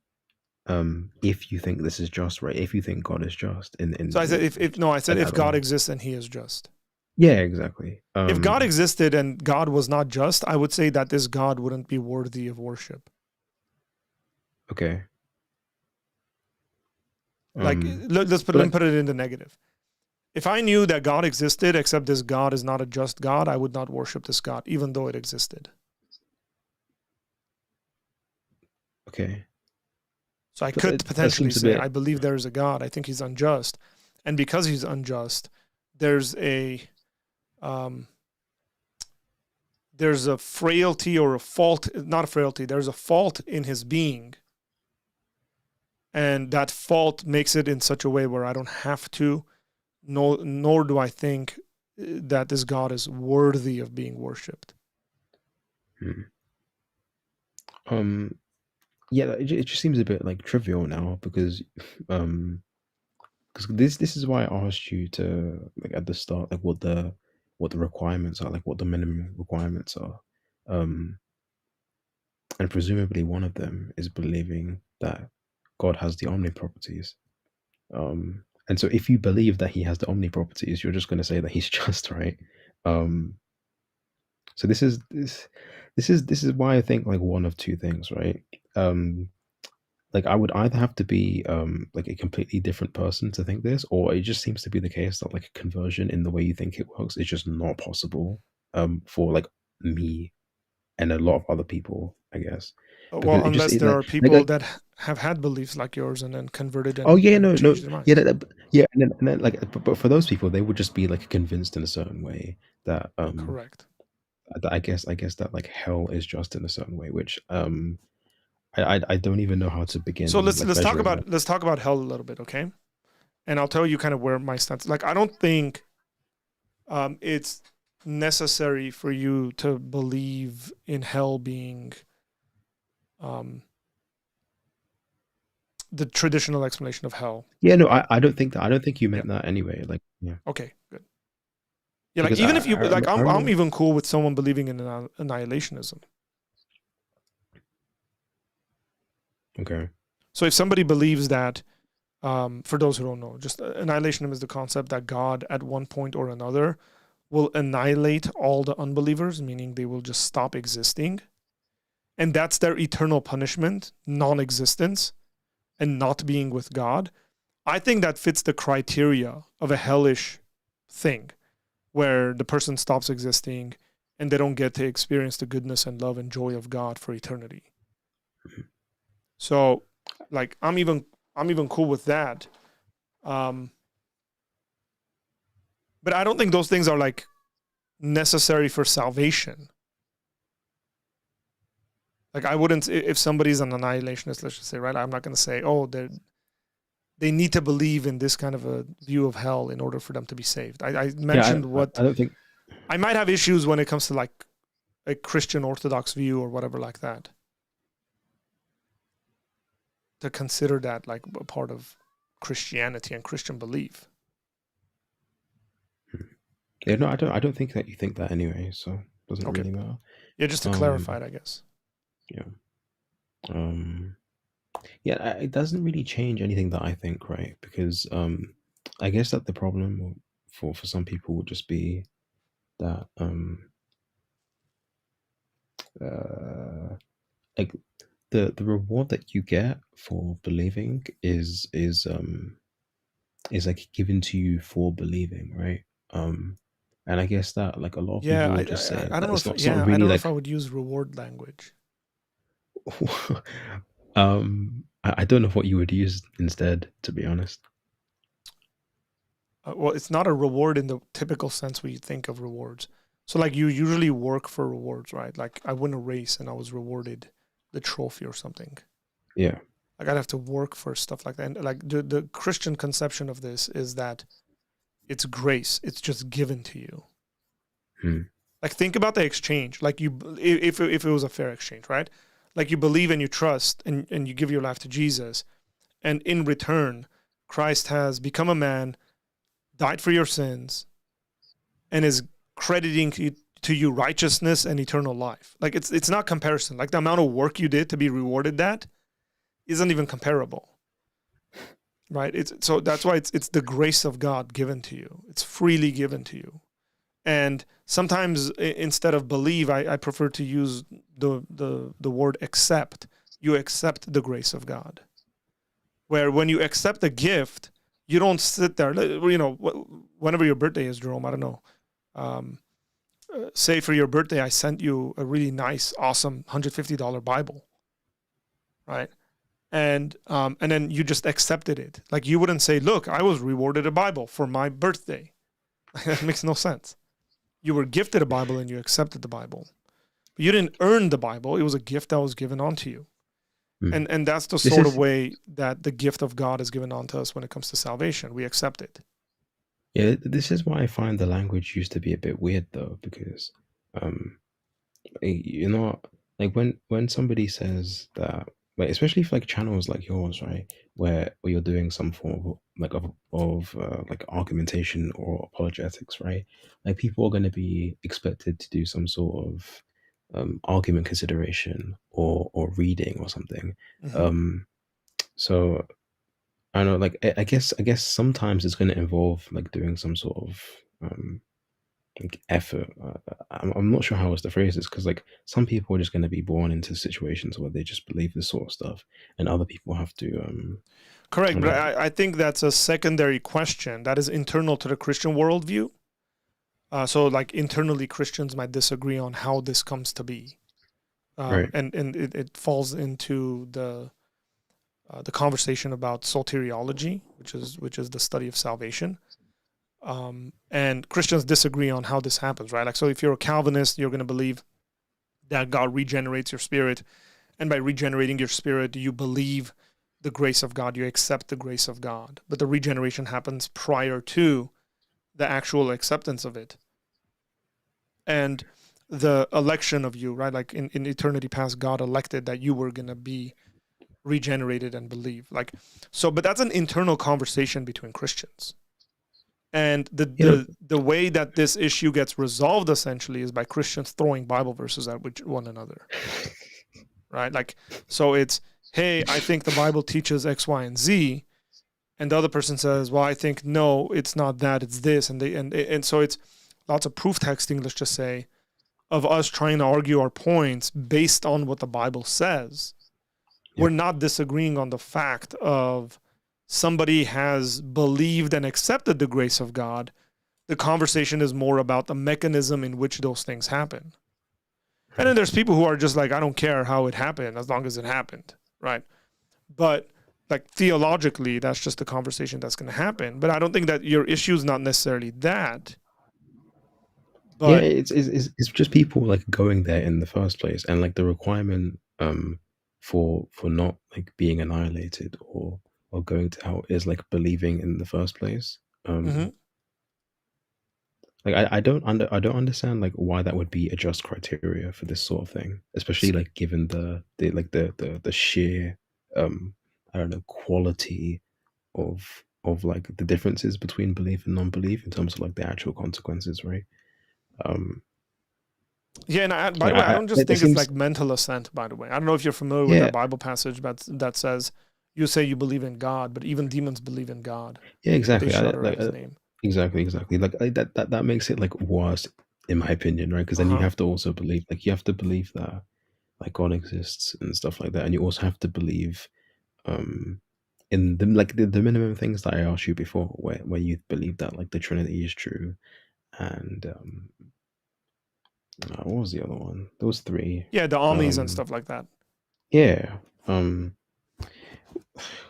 if you think this is just, right? If you think God is just So I said, if no, I said, like if at God all. exists and he is just. Yeah, exactly. If God existed and God was not just, I would say that this God wouldn't be worthy of worship. Okay. Like, But let me like, put it in the negative. If I knew that God existed, except this God is not a just God, I would not worship this God, even though it existed. okay. So I But could that potentially seems a say, I bit, believe there is a God. I think he's unjust. And because he's unjust, there's a um, there's a frailty or a fault, not a frailty, there's a fault in his being. And that fault makes it in such a way where I don't have to, nor do I think that this God is worthy of being worshipped. hmm. um, yeah, it just seems a bit like trivial now um, because this is why I asked you to, like, at the start, like what the requirements are, like what the minimum requirements are. Um, and presumably one of them is believing that God has the omni properties. And so if you believe that he has the omni properties, you're just going to say that he's just, right? Um, so this is why I think, like, one of two things, right? Um, like, I would either have to be like a completely different person to think this, or it just seems to be the case that, like, a conversion in the way you think it works is just not possible for, like, me and a lot of other people, I guess, because Well, it just unless it there like are people like that have had beliefs like yours and then converted oh and, yeah, and no, no, changed their yeah, minds. yeah, and then like, but for those people, they would just be like convinced in a certain way that Correct. I guess that, like, hell is just in a certain way, which I don't even know how to So begin, like, measuring that. let's talk about hell a little bit, okay? And I'll tell you kind of where my stance. Like, I don't think it's necessary for you to believe in hell being um, the traditional explanation of hell, Yeah, no, right? I don't think that. I don't think you Yeah. meant that anyway. Like, yeah, Okay. Good. Yeah. Like because even if you like, I I'm remember. even cool with someone believing in annihilationism. Okay. So if somebody believes that, for those who don't know, just annihilationism is the concept that God at one point or another will annihilate all the unbelievers, meaning they will just stop existing. And that's their eternal punishment, non existence, and not being with God. I think that fits the criteria of a hellish thing where the person stops existing and they don't get to experience the goodness and love and joy of God for eternity. So, like, I'm even cool with that. Um, but I don't think those things are like necessary for salvation. Like, I wouldn't, if somebody's an annihilationist, let's just say, right? I'm not going to say, oh, they need to believe in this kind of a view of hell in order for them to be saved. I Yeah, mentioned what I don't think. I might have issues when it comes to like a Christian Orthodox view or whatever like that. To consider that like a part of Christianity and Christian belief. Yeah, no, I don't. I don't think that you think that anyway. So it doesn't Okay. really matter. Yeah, just to clarify Um, it, I guess. yeah. Um, yeah, it doesn't really change anything that I think, right? Because I guess that the problem for some people would just be that uh like the reward that you get for believing is like given to you for believing, right? And I guess that like a lot of Yeah, people I, would just I say I don't that know if it's not I really don't know if like I would use reward language. I don't know what you would use instead, to be honest. Well, it's not a reward in the typical sense we think of rewards. So like you usually work for rewards, right? Like I won a race and I was rewarded the trophy or something. Yeah. Like I'd have to work for stuff like that. And like the Christian conception of this is that it's grace. It's just given to you. Hmm. Like think about the exchange. Like you, if it was a fair exchange, right? Like you believe and you trust and you give your life to Jesus, and in return, Christ has become a man, died for your sins, and is crediting to you righteousness and eternal life. Like it's not comparison. Like the amount of work you did to be rewarded that isn't even comparable, right? It's so that's why it's the grace of God given to you. It's freely given to you. And sometimes instead of believe, I prefer to use the word accept. You accept the grace of God. Where when you accept a gift, you don't sit there. You know, whenever your birthday is, Jerome. I don't know. Um, Say for your birthday, I sent you a really nice, awesome $150 Bible, right? And then you just accepted it. Like you wouldn't say, "Look, I was rewarded a Bible for my birthday." That makes no sense. You were gifted a Bible and you accepted the Bible. But you didn't earn the Bible. It was a gift that was given onto you. Hmm. And that's the This sort of is way that the gift of God is given onto us when it comes to salvation. We accept it. yeah, this is why I find the language used to be a bit weird though, because um you know, like when somebody says that, like especially if like channels like yours, right, where you're doing some form of like like argumentation or apologetics, right? Like people are going to be expected to do some sort of argument consideration or reading or something. Mm-hmm. Um, so I don't know, like I guess sometimes it's going to involve like doing some sort of like effort. I'm not sure how else to phrase this because like some people are just going to be born into situations where they just believe this sort of stuff, and other people have to I Correct. don't But know. I think that's a secondary question that is internal to the Christian worldview. So, like, internally, Christians might disagree on how this comes to be. Right. And it falls into the conversation about soteriology, which is the study of salvation. And Christians disagree on how this happens, right? Like, so if you're a Calvinist, you're going to believe that God regenerates your spirit, and by regenerating your spirit, you believe the grace of God, you accept the grace of God. But the regeneration happens prior to the actual acceptance of it, and the election of you, right? Like in eternity past, God elected that you were going to be regenerated and believe. Like, so, but that's an internal conversation between Christians. And You know. the way that this issue gets resolved essentially is by Christians throwing Bible verses at one another, right? Like, so it's, hey, I think the Bible teaches X, Y, and Z, and the other person says, well, I think no, it's not that, it's this, and so it's lots of proof texting. Let's just say of us trying to argue our points based on what the Bible says. Yeah. We're not disagreeing on the fact of somebody has believed and accepted the grace of God. The conversation is more about the mechanism in which those things happen. And then Right. there's people who are just like, I don't care how it happened as long as it happened, right? But like theologically, that's just the conversation that's going to happen. But I don't think that your issue is not necessarily that. Yeah, But it's just people like going there in the first place, and like the requirement for not like being annihilated or going to hell is like believing in the first place. mhm. Like I don't understand like why that would be a just criteria for this sort of thing, especially like given the sheer I don't know quality of like the differences between belief and non-belief in terms of like the actual consequences, right? Um, Yeah, and by like the way, I don't just there think it's seems like mental assent. By the way, I don't know if you're familiar with that yeah Bible passage that says you say you believe in God, but even demons believe in God, yeah but they exactly shudder at His name. exactly like that makes it like worse in my opinion, right? Because then you Uh-huh. have to also believe, like, you have to believe that like God exists and stuff like that, and you also have to believe um in the minimum things that I asked you before, where you believe that like the Trinity is true, and what was the other one? There was three. Yeah, the omnis and Um, stuff like that. yeah.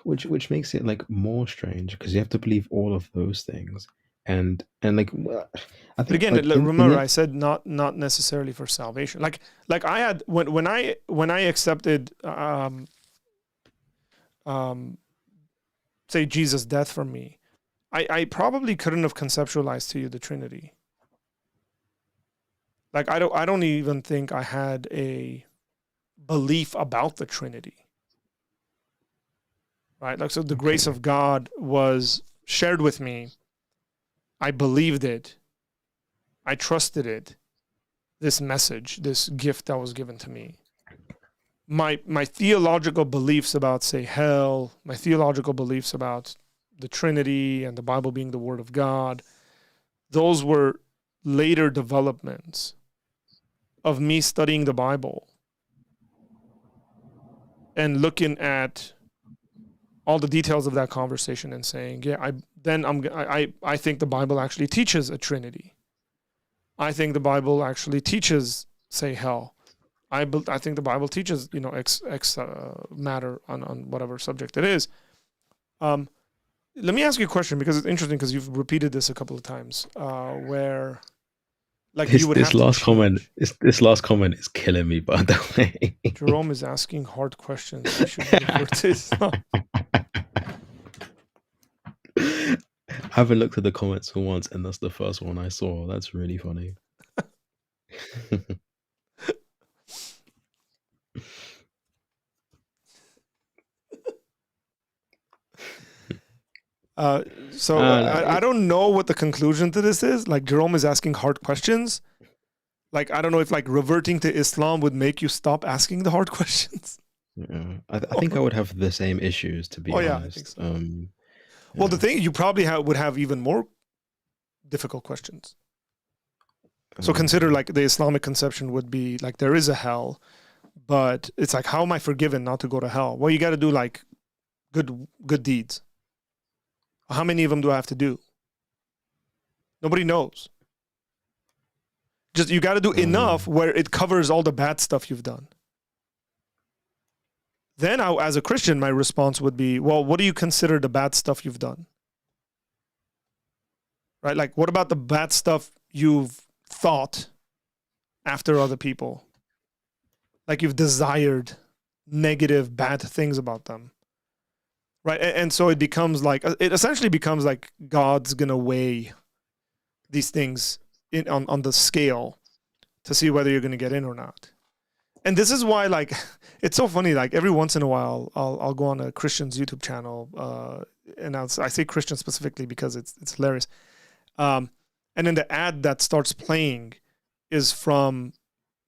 Which makes it like more strange because you have to believe all of those things, and like I But think again, like in remember it. I said not necessarily for salvation. Like I had when I accepted um say Jesus' death for me, I probably couldn't have conceptualized to you the Trinity. Like I don't even think I had a belief about the Trinity. Right? Like so the grace Okay. of God was shared with me. I believed it. I trusted it. This message, this gift that was given to me. My theological beliefs about say hell, my theological beliefs about the Trinity and the Bible being the Word of God, those were later developments of me studying the Bible and looking at all the details of that conversation and saying, yeah, I think the Bible actually teaches a Trinity. I think the Bible actually teaches say hell. I think the Bible teaches X matter on whatever subject it is. Um, Let me ask you a question because it's interesting because you've repeated this a couple of times where like you This would this have to last comment change. this last comment is killing me. By the way, Jerome is asking hard questions. He should refer to Islam. I haven't looked at the comments for once, and that's the first one I saw. That's really funny. Uh, so No, I don't know what the conclusion to this is. Like Jerome is asking hard questions. Like I don't know if like reverting to Islam would make you stop asking the hard questions. yeah. I think I would have the same issues, to be Oh yeah, I think honest. so. Well, the Yeah. thing you probably would have even more difficult questions. So consider Um, like the Islamic conception would be like there is a hell, but it's like how am I forgiven not to go to hell? Well, you got to do like good deeds. How many of them do I have to do? Nobody knows. Just you got to do enough um, where it covers all the bad stuff you've done. Then, as a Christian, my response would be, well, what do you consider the bad stuff you've done? Right? Like, what about the bad stuff you've thought after other people? Like, you've desired negative, bad things about them. Right? And so it becomes like, it essentially becomes like God's going to weigh these things on the scale to see whether you're going to get in or not. And this is why, like, it's so funny. Like every once in a while, I'll go on a Christian's YouTube channel, and I say Christian specifically because it's hilarious. And then the ad that starts playing is from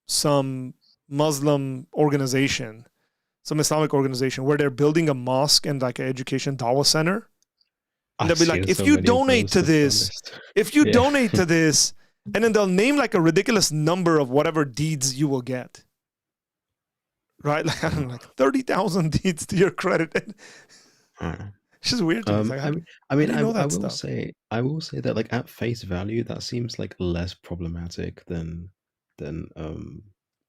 some Muslim organization, some Islamic organization, where they're building a mosque and like an education dawah center. And I've they'll be like, seen if so you many of donate those, to to be this, honest. if you Yeah. donate to this, and then they'll name like a ridiculous number of whatever deeds you will get. Right? Like, I don't know, like 30,000 deeds to your credit. Uh, It's just weird to me. It's like, how do you know I that will stuff? say, that like at face value, that seems like less problematic than I don't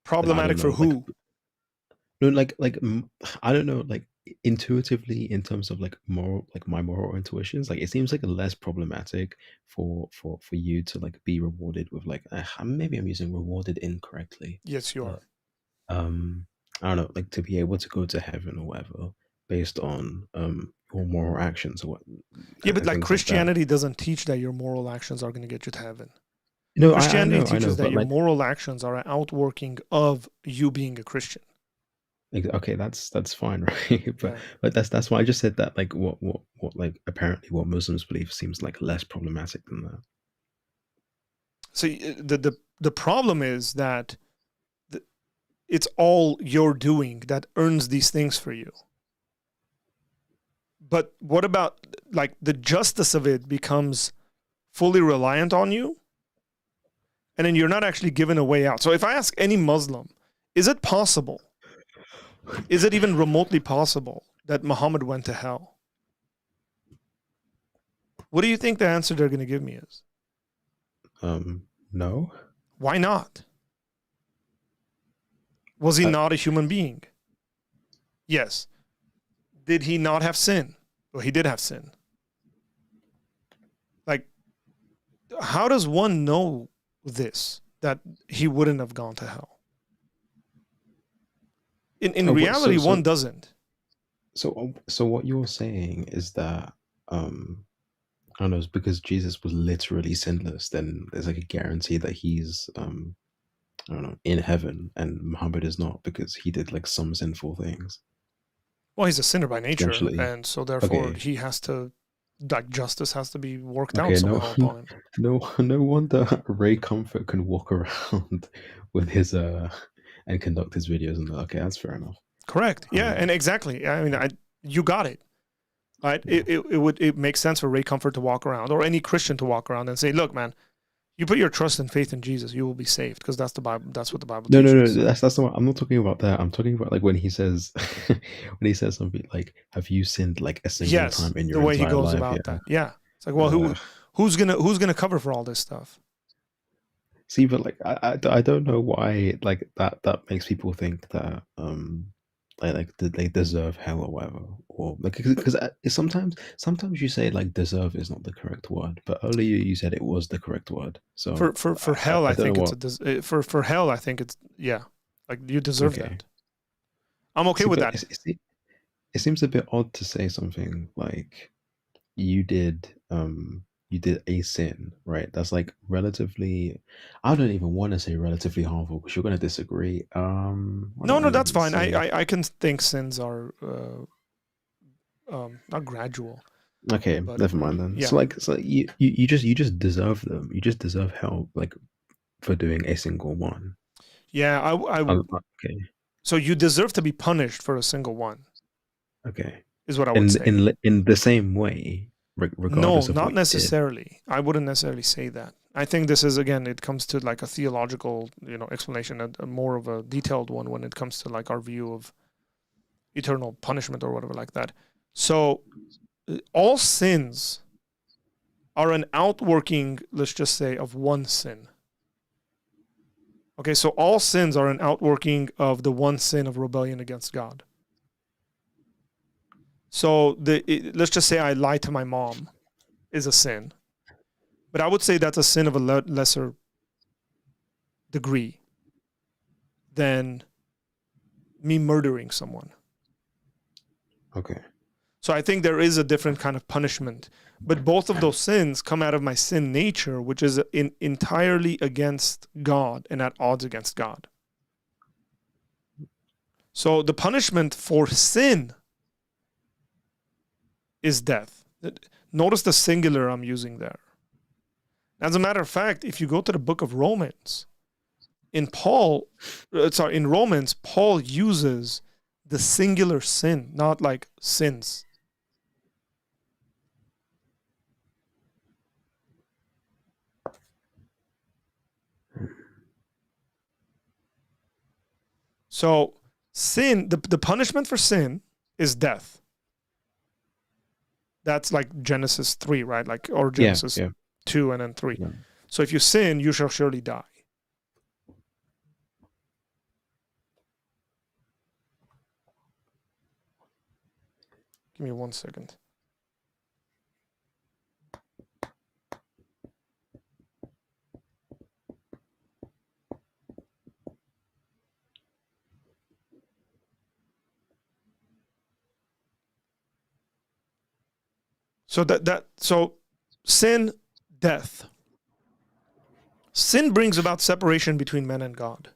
Problematic for know, like who? no, I don't know, like intuitively in terms of like moral, like my moral intuitions, like it seems like less problematic for you to like be rewarded with like maybe I'm using rewarded incorrectly, Yes, you are. but um I don't know, like to be able to go to heaven or whatever based on your moral actions or what Yeah, but and like things like that. Christianity doesn't teach that your moral actions are going to get you to heaven. No, Christianity I know, teaches that but your like moral actions are an outworking of you being a Christian. okay, that's fine, right? Yeah. But that's why I just said that like what like apparently what Muslims believe seems like less problematic than that. So the problem is that it's all you're doing that earns these things for you. But what about like the justice of it becomes fully reliant on you? and then you're not actually given a way out. So if I ask any Muslim, is it possible? Is it even remotely possible that Muhammad went to hell? What do you think the answer they're going to give me is? No. Why not? Was he not a human being? Yes. Did he not have sin? Well, he did have sin. Like, how does one know this, that he wouldn't have gone to hell? In reality, one doesn't. So what you're saying is that I don't know, it's because Jesus was literally sinless, then there's like a guarantee that he's I don't know, in heaven, and Muhammad is not because he did like some sinful things. Well, he's a sinner by nature, Essentially. and so therefore Okay. he has to, like, justice has to be worked out Okay, somehow upon him. no wonder Ray Comfort can walk around with his and conduct his videos and okay, that's fair enough. Correct. Yeah, and exactly. I mean, you got it. Right? Yeah. It makes sense for Ray Comfort to walk around, or any Christian to walk around and say, "Look, man, you put your trust and faith in Jesus, you will be saved," because that's the Bible. That's what the Bible teaches. No, that's not. I'm not talking about that. I'm talking about like when he says when he says something like, "Have you sinned like a single time in The your way he entire goes life?" about Yeah. that. Yeah, it's like, well, who's gonna cover for all this stuff? See, but like I don't know why like that makes people think that like they deserve hell or whatever, or like because sometimes you say like deserve is not the correct word, but earlier you said it was the correct word. So For hell, I I don't think know it's what. for hell. I think it's, yeah, like, you deserve Okay. that. I'm okay See, with but that. it seems a bit odd to say something like you did you did a sin, right? That's like relatively, I don't even want to say relatively harmful because you're going to disagree. Why No, don't I no, that's even fine. say? I can think sins are not gradual, Okay, but never mind then. yeah, So you just deserve them. You just deserve hell, like for doing a single one. yeah. Okay, So you deserve to be punished for a single one, okay. is what I would say. In the same way, No, regardless of not what you did. necessarily. I wouldn't necessarily say that. I think this is, again, it comes to like a theological, explanation, a more of a detailed one when it comes to like our view of eternal punishment or whatever like that. So all sins are an outworking, let's just say, of one sin. Okay, so all sins are an outworking of the one sin of rebellion against God. So let's just say I lied to my mom is a sin, but I would say that's a sin of a lesser degree than me murdering someone. Okay. So I think there is a different kind of punishment, but both of those sins come out of my sin nature, which is entirely against God and at odds against God. So the punishment for sin is death. Notice the singular I'm using there. As a matter of fact, if you go to the book of Romans, in Romans, Paul uses the singular sin, not like sins. So sin, the punishment for sin is death. That's like Genesis 3, right? Like, or Genesis 2 and then 3. Yeah. So if you sin, you shall surely die. Give me 1 second. So sin, death. Sin brings about separation between man and God.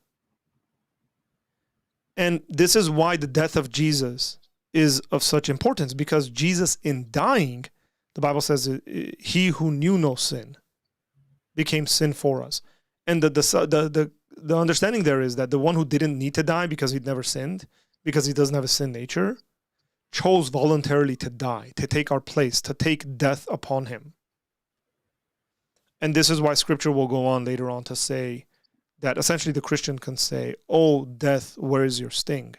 And this is why the death of Jesus is of such importance, because Jesus, in dying, the Bible says, he who knew no sin became sin for us. And the understanding there is that the one who didn't need to die because he'd never sinned, because he doesn't have a sin nature, chose voluntarily to die, to take our place, to take death upon him. And this is why scripture will go on later on to say that essentially the Christian can say, "Oh, death, where is your sting?"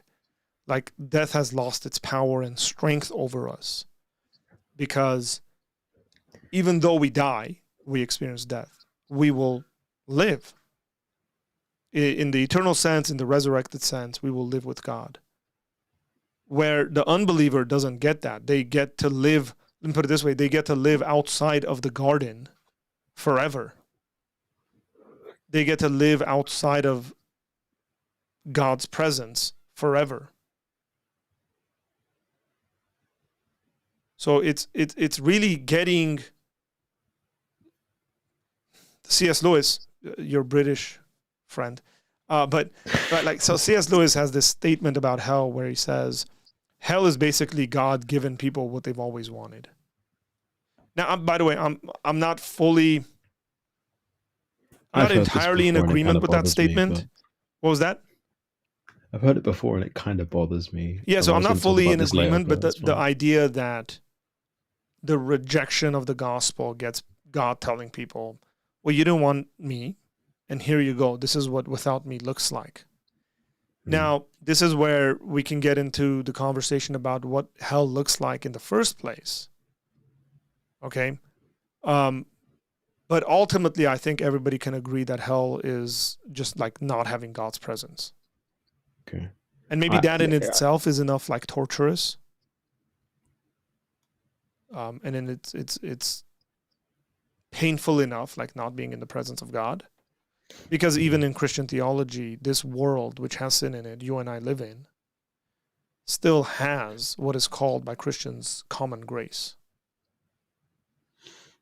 Like death has lost its power and strength over us because even though we die, we experience death. We will live. In the eternal sense, in the resurrected sense, we will live with God. Where the unbeliever doesn't get that. They get to live, let me put it this way, they get to live outside of the garden forever. They get to live outside of God's presence forever. So it's really getting C.S. Lewis, your British friend, but like so C.S. Lewis has this statement about hell where he says, "Hell is basically God giving people what they've always wanted." Now, by the way, I'm not fully, I'm I've not heard this entirely in before and it kind agreement of with that bothers me, but statement. What was that? I've heard it before and it kind of bothers me. Yeah, I so I'm was not going to talk fully about in this later, agreement, but but the that's the fine. idea that the rejection of the gospel gets God telling people, "Well, you didn't want me, and here you go. This is what without me looks like." Mm. Now, this is where we can get into the conversation about what hell looks like in the first place. Okay. Um, but ultimately, I think everybody can agree that hell is just like not having God's presence. Okay. And maybe I that in yeah, itself is enough like torturous. And then it's painful enough, like not being in the presence of God. Because even mhm. in Christian theology, this world which has sin in it, you and I live in, still has what is called by Christians common grace.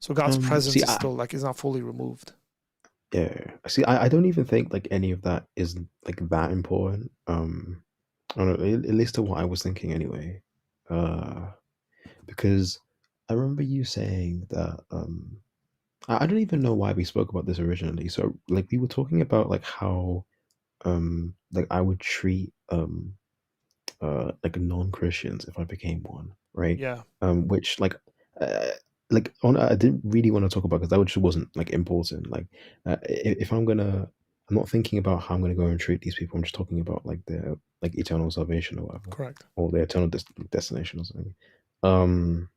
So God's presence See, is still like is not fully removed. yeah, see, I don't even think like any of that is like that important. I don't know, at least to what I was thinking anyway. Uh, because I remember you saying that I don't even know why we spoke about this originally. So like we were talking about like how like I would treat like non-Christians if I became one, right? Yeah, Which uh, like on I didn't really want to talk about because that just wasn't like important. Like if I'm not thinking about how I'm gonna go and treat these people. I'm just talking about like their like eternal salvation or whatever, correct. or their eternal destination or something. Um,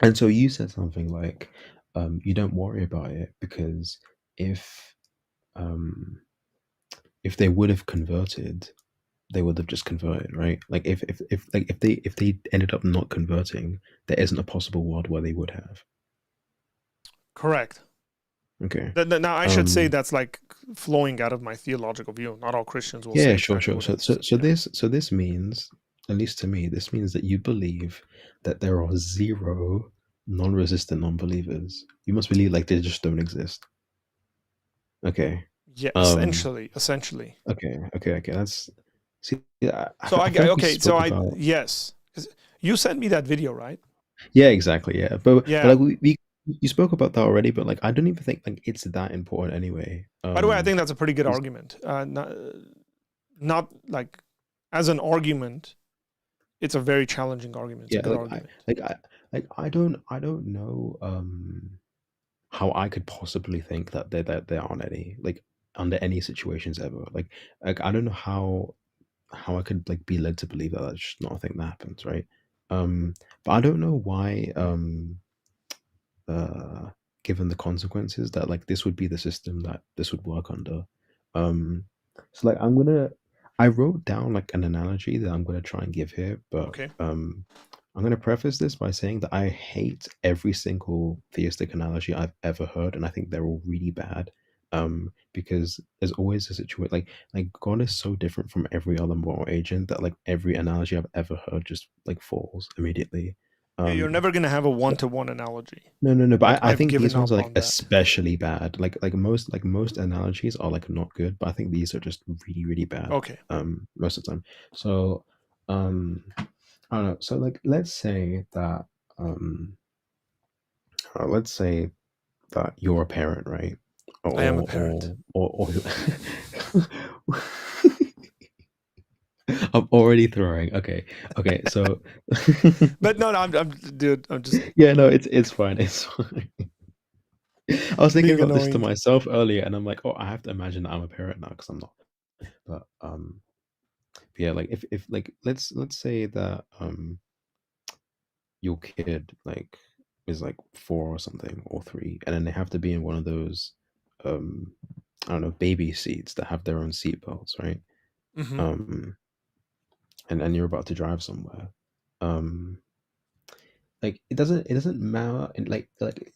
and so you said something like, you don't worry about it because if um if they would have converted, they would have just converted, right? Like if they ended up not converting, there isn't a possible world where they would have. Correct. Okay. Now I should say Um that's like flowing out of my theological view. Not all Christians will say yeah, sure, exactly sure. what that is. Yeah, So this means, at least to me, this means that you believe that there are zero non-resistant non-believers. You must believe like they just don't exist. Okay. yeah, Um essentially. okay. That's see yeah, So I feel like we okay, so spoke I about yes, 'cause you sent me that video, right? yeah, exactly, yeah. But Yeah. like we you spoke about that already, but like I don't even think like it's that important anyway. By the way, I think that's a pretty good 'Cause argument. Not like as an argument, it's a very challenging argument. It's a yeah, good argument. I don't know how I could possibly think that there aren't any like under any situations ever. Like I don't know how I could like be led to believe that that's just not a thing that happens, right? But I don't know why uh, given the consequences that like this would be the system that this would work under. Um, so like I wrote down like an analogy that I'm gonna try and give here, but Okay. I'm gonna preface this by saying that I hate every single theistic analogy I've ever heard, and I think they're all really bad. Because there's always a situation like God is so different from every other moral agent that like every analogy I've ever heard just like falls immediately. Yeah, you're Um, never gonna have a so one-to-one analogy. no, but Like I I've think these given ones up are like on that. especially bad. Like most analogies are like not good, but I think these are just really, really bad. Okay. Most of the time. So, I don't know. So like, um, let's say that you're a parent, right? I am a parent. Or I'm already throwing. Okay. So, But no, I'm dude, I'm just yeah, no, it's fine. It's fine. I was thinking being about this to annoying. myself earlier, and I'm like, oh, I have to imagine that I'm a parent now because I'm not. But yeah, like if like let's say that your kid like is like 4 or something or 3, and then they have to be in one of those um I don't know, baby seats that have their own seat belts, right? Hmm. Um, and you're about to drive somewhere. Um, like it doesn't matter, and like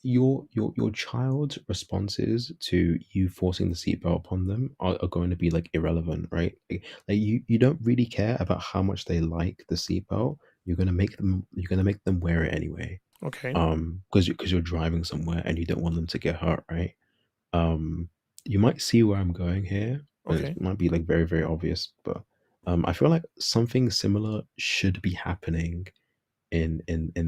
your child's responses to you forcing the seatbelt upon them are going to be like irrelevant, right? Like you don't really care about how much they like the seatbelt. You're gonna make them wear it anyway. Okay. Because you're driving somewhere and you don't want them to get hurt, right? Um, you might see where I'm going here, and Okay. it might be like very, very obvious, but I feel like something similar should be happening in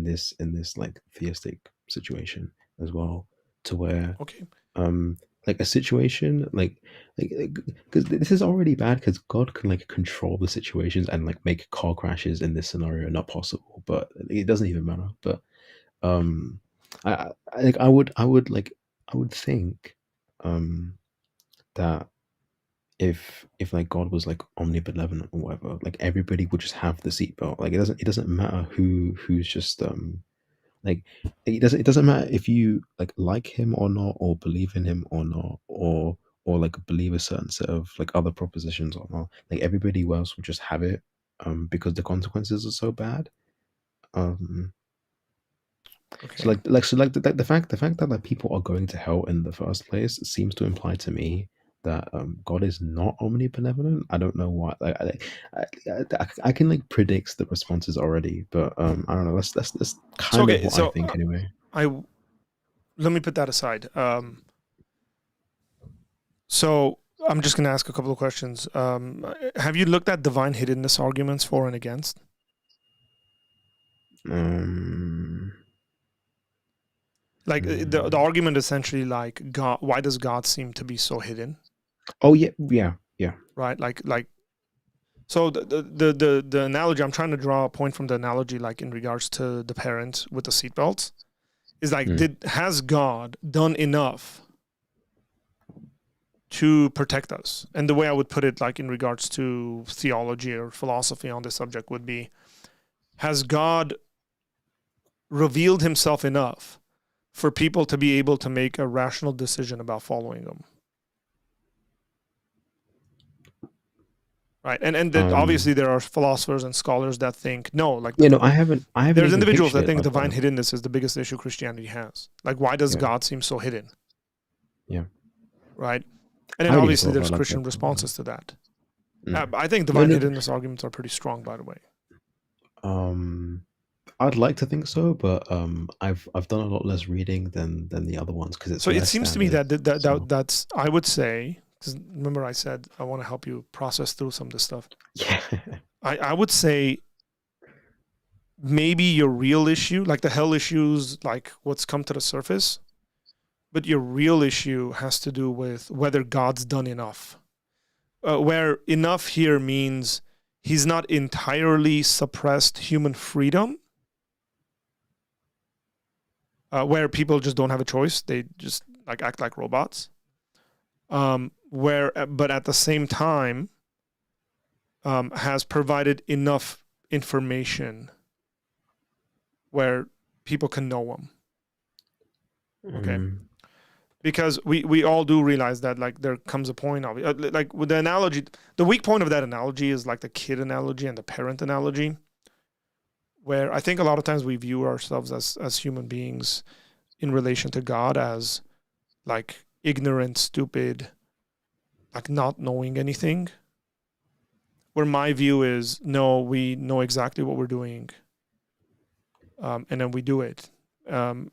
this like theistic situation as well, to where Okay. um like a situation like because this is already bad because God can like control the situations and like make car crashes in this scenario not possible, but it doesn't even matter. But um I would think um that if like God was like omnibenevolent or whatever, like everybody would just have the seatbelt. Like it doesn't matter who's just like it doesn't matter if you like him or not, or believe in him or not, or like believe a certain set of like other propositions or not. Like everybody else would just have it because the consequences are so bad. Um so Okay. the fact that like people are going to hell in the first place seems to imply to me that God is not omnibenevolent. I don't know why. Like I can like predict the responses already, but I don't know. That's So kind of okay. what I So think anyway. I let me put that aside. So I'm just going to ask a couple of questions. Have you looked at divine hiddenness arguments for and against? Um, Like the mm, argument essentially like God, why does God seem to be so hidden? oh yeah, yeah, yeah. Right? Like so the analogy I'm trying to draw a point from the analogy like in regards to the parent with the seatbelts is like Mm, did has God done enough to protect us? And the way I would put it like in regards to theology or philosophy on this subject would be has God revealed himself enough for people to be able to make a rational decision about following him, right? And that um, obviously there are philosophers and scholars that think no, like you know, I haven't there's even individuals pictured that it think like divine that. hiddenness is the biggest issue Christianity has. Like, why does Yeah, God seem so hidden, yeah. right? And I then haven't even obviously thought there's about it like Christian that. responses to that. Mm. I think No, divine no. hiddenness arguments are pretty strong, by the way. Um, I'd like to think so, but I've done a lot less reading than the other ones because it's So it less seems to me standard. that So that's I would say because remember I said I want to help you process through some of this stuff. yeah. I would say maybe your real issue, like the hell issues, like what's come to the surface, but your real issue has to do with whether God's done enough. Where enough here means he's not entirely suppressed human freedom, where people just don't have a choice; they just like act like robots. But at the same time, has provided enough information where people can know him. Okay, Mm, because we all do realize that like there comes a point of like with the analogy, the weak point of that analogy is like the kid analogy and the parent analogy, where I think a lot of times we view ourselves as human beings in relation to God as like ignorant, stupid, like not knowing anything. Where my view is no, we know exactly what we're doing, and then we do it. Um,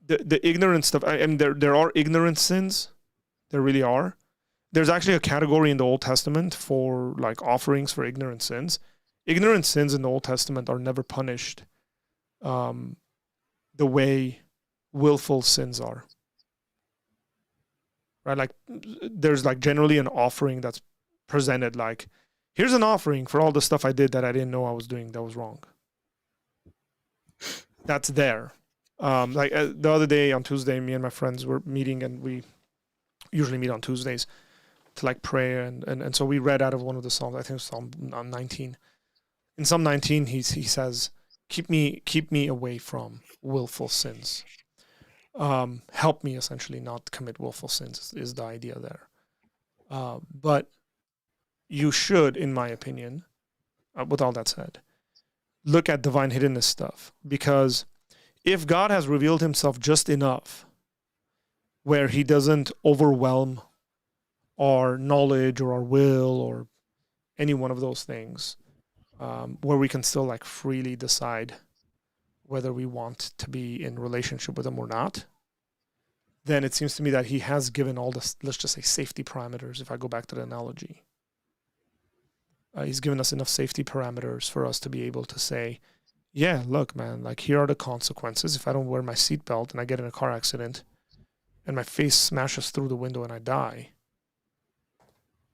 the ignorant stuff. I mean, there are ignorant sins. There really are. There's actually a category in the Old Testament for like offerings for ignorant sins. Ignorant sins in the Old Testament are never punished um, the way willful sins are. Right? Like there's like generally an offering that's presented like, here's an offering for all the stuff I did that I didn't know I was doing that was wrong. That's there. Like the other day on Tuesday, me and my friends were meeting, and we usually meet on Tuesdays to like pray, and so we read out of one of the psalms. I think Psalm 19. In Psalm 19, he says, keep me away from willful sins. Help me essentially not commit willful sins is the idea there. But you should, in my opinion, with all that said, look at divine hiddenness stuff, because if God has revealed himself just enough where he doesn't overwhelm our knowledge or our will or any one of those things, where we can still like freely decide whether we want to be in relationship with him or not, then it seems to me that he has given all this, let's just say, safety parameters. If I go back to the analogy, he's given us enough safety parameters for us to be able to say, yeah, look, man, like here are the consequences. If I don't wear my seatbelt and I get in a car accident and my face smashes through the window and I die,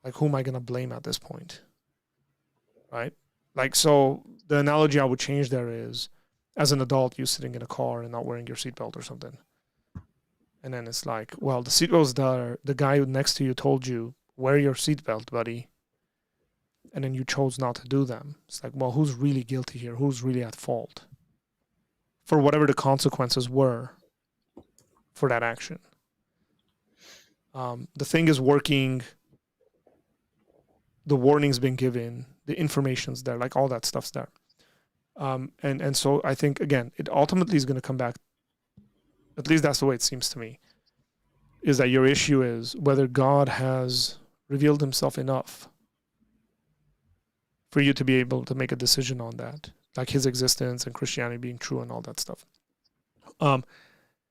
like who am I going to blame at this point? Right? Like, so the analogy I would change there is, as an adult, you sitting in a car and not wearing your seatbelt or something. And then it's like, well, the seatbelt's there. The guy next to you told you, wear your seatbelt, buddy. And then you chose not to do them. It's like, well, who's really guilty here? Who's really at fault for whatever the consequences were for that action? The thing is working. The warning's been given. The information's there. Like all that stuff's there. And so I think, again, it ultimately is going to come back, at least that's the way it seems to me, is that your issue is whether God has revealed himself enough for you to be able to make a decision on that, like his existence and Christianity being true and all that stuff. And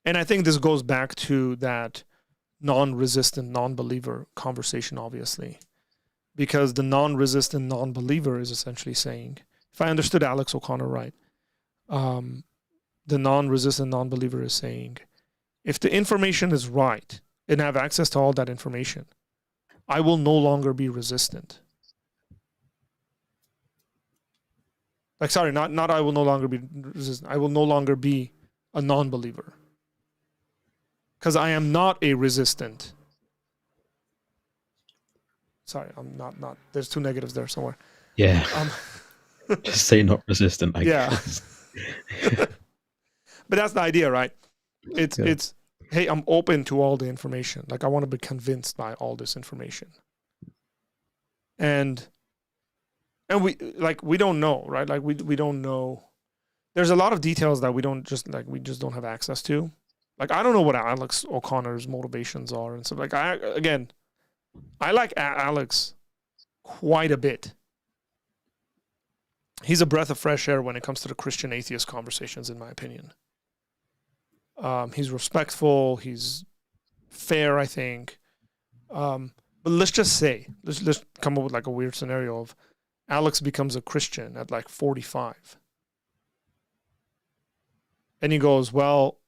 I think this goes back to that non-resistant, non-believer conversation, obviously, because the non-resistant, non-believer is essentially saying, if I understood Alex O'Connor right, the non-resistant non-believer is saying, if the information is right and I have access to all that information, I will no longer be resistant. Like, sorry, not I will no longer be resistant. I will no longer be a non-believer. Because I am not a resistant. Sorry, I'm not. There's two negatives there somewhere. Yeah. Just say not resistant, I guess. But that's the idea, right? It's Yeah. hey, I'm open to all the information. Like I want to be convinced by all this information. And we don't know, right? Like we don't know. There's a lot of details that we just don't have access to. Like I don't know what Alex O'Connor's motivations are and stuff. Like I like Alex quite a bit. He's a breath of fresh air when it comes to the Christian atheist conversations, in my opinion. He's respectful. He's fair, I think. But let's just say, let's come up with like a weird scenario of Alex becomes a Christian at like 45. And he goes, well,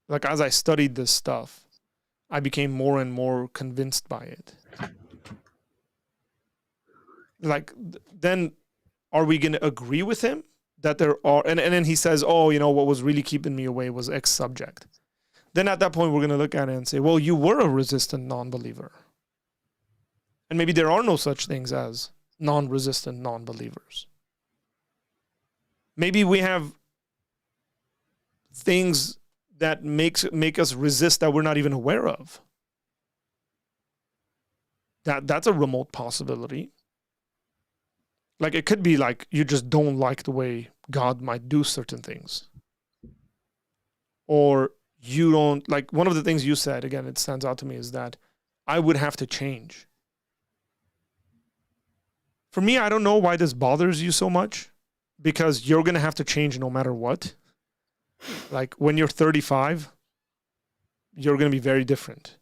like as I studied this stuff, I became more and more convinced by it. Like, then are we going to agree with him that there are, and then he says, oh, you know, what was really keeping me away was X subject. Then at that point, we're going to look at it and say, well, you were a resistant non-believer. And maybe there are no such things as non-resistant non-believers. Maybe we have things that make us resist that we're not even aware of. That's a remote possibility. Like it could be like you just don't like the way God might do certain things. Or you don't, like one of the things you said, again, it stands out to me, is that I would have to change. For me, I don't know why this bothers you so much, because you're going to have to change no matter what. Like when you're 35, you're going to be very different.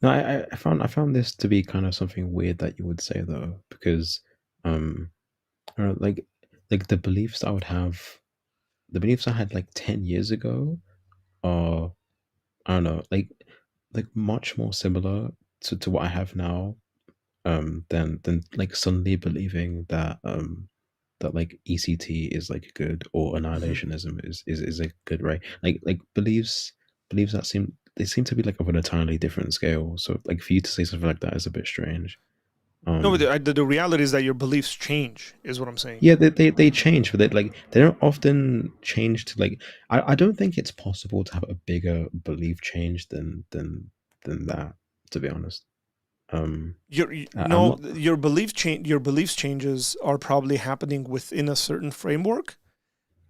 No, I found this to be kind of something weird that you would say though, because I don't know, like the beliefs I would have, the beliefs I had like 10 years ago are, I don't know, like much more similar to what I have now, than like suddenly believing that that like ECT is like good or Mhm. annihilationism is a good, right? Like beliefs that seem to be like of an entirely different scale. So like for you to say something like that is a bit strange. No, but Um, the reality is that your beliefs change, is what I'm saying. yeah, they change, but they don't often change to like I don't think it's possible to have a bigger belief change than that, to be honest. Um, I'm No, not. your beliefs changes are probably happening within a certain framework,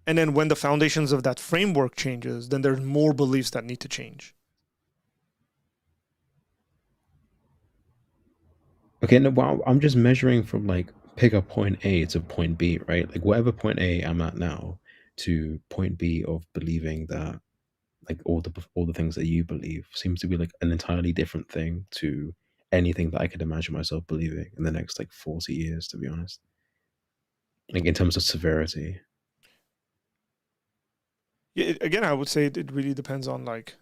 and then when the foundations of that framework changes, then there's more beliefs that need to change. Okay, no, well, I'm just measuring from like pick a point A to point B, right? Like whatever point A I'm at now to point B of believing that like all the things that you believe seems to be like an entirely different thing to anything that I could imagine myself believing in the next like 40 years, to be honest. Like in terms of severity. Yeah, again, I would say it really depends on like.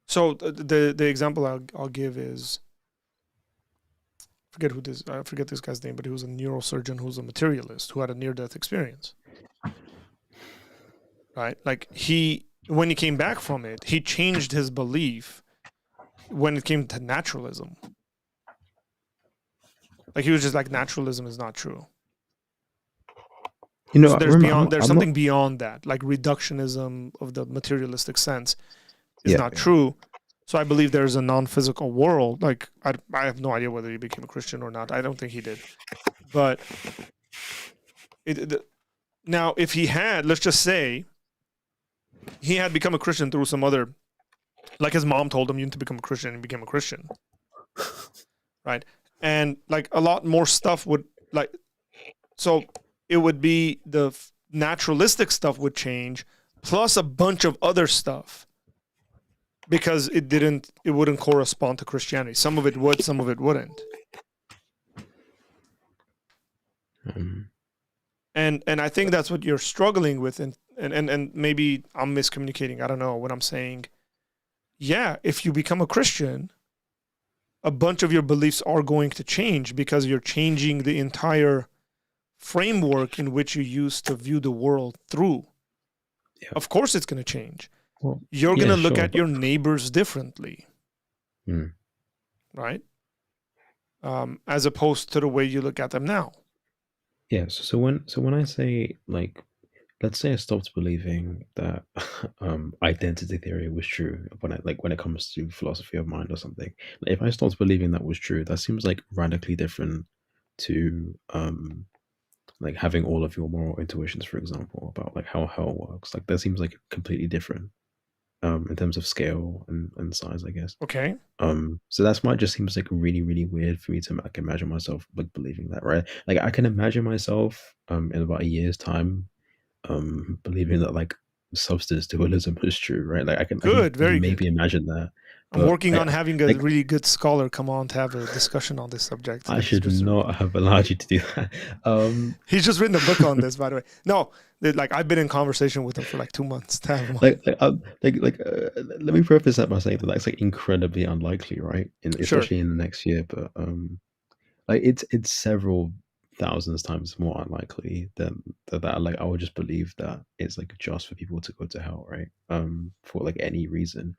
So the example I'll give is, I forget this guy's name, but he was a neurosurgeon who's a materialist who had a near death experience. Right, like when he came back from it, he changed his belief when it came to naturalism. Like he was just like, naturalism is not true. You know, So I remember there's I'm not something beyond that, like reductionism of the materialistic sense is yeah, not yeah. true. So I believe there's a non-physical world. Like I have no idea whether he became a Christian or not. I don't think he did. But now, if he had, let's just say, he had become a Christian through some other, like his mom told him you need to become a Christian, and he became a Christian, right? And like a lot more stuff would like, so it would be the naturalistic stuff would change, plus a bunch of other stuff, because it wouldn't correspond to Christianity. Some of it would, some of it wouldn't. Um, And I think that's what you're struggling with, and maybe I'm miscommunicating. I don't know what I'm saying. Yeah, if you become a Christian, a bunch of your beliefs are going to change because you're changing the entire framework in which you used to view the world through. yeah. Of course it's going to change. Well, You're going yeah, to look sure, at but your neighbors differently, mm. right? As opposed to the way you look at them now. Yeah, so when I say like let's say I stopped believing that identity theory was true when it comes to philosophy of mind or something. Like, if I stopped believing that was true, that seems like radically different to like having all of your moral intuitions, for example, about like how hell works. Like that seems like completely different in terms of scale and size, I guess. Okay. So that's why it just seems like really, really weird for me to like imagine myself like believing that, right? Like I can imagine myself in about a year's time believing that like substance dualism is true, right? Like I can Good. Very good. maybe imagine that, I'm but working on having a like really good scholar come on to have a discussion on this subject. I He's should just not have allowed you to do that. he's just written a book on this, by the way. No, like I've been in conversation with him for like 2 months to have him on. Let me preface that by saying that that's like incredibly unlikely, right? Sure. Especially in the next year, but like it's several thousands times more unlikely that like I would just believe that it's like just for people to go to hell, right? For like any reason.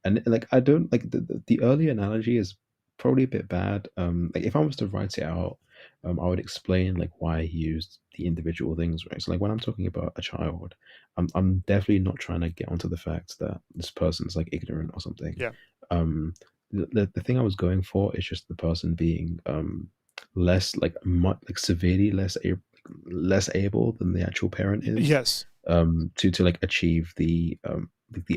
And like I don't like the early analogy is probably a bit bad. Like if I was to write it out, I would explain like why he used the individual things, right? So like when I'm talking about a child, I'm definitely not trying to get onto the fact that this person's like ignorant or something. Yeah. Um the thing I was going for is just the person being less like like severely less able than the actual parent is Yes. to like achieve the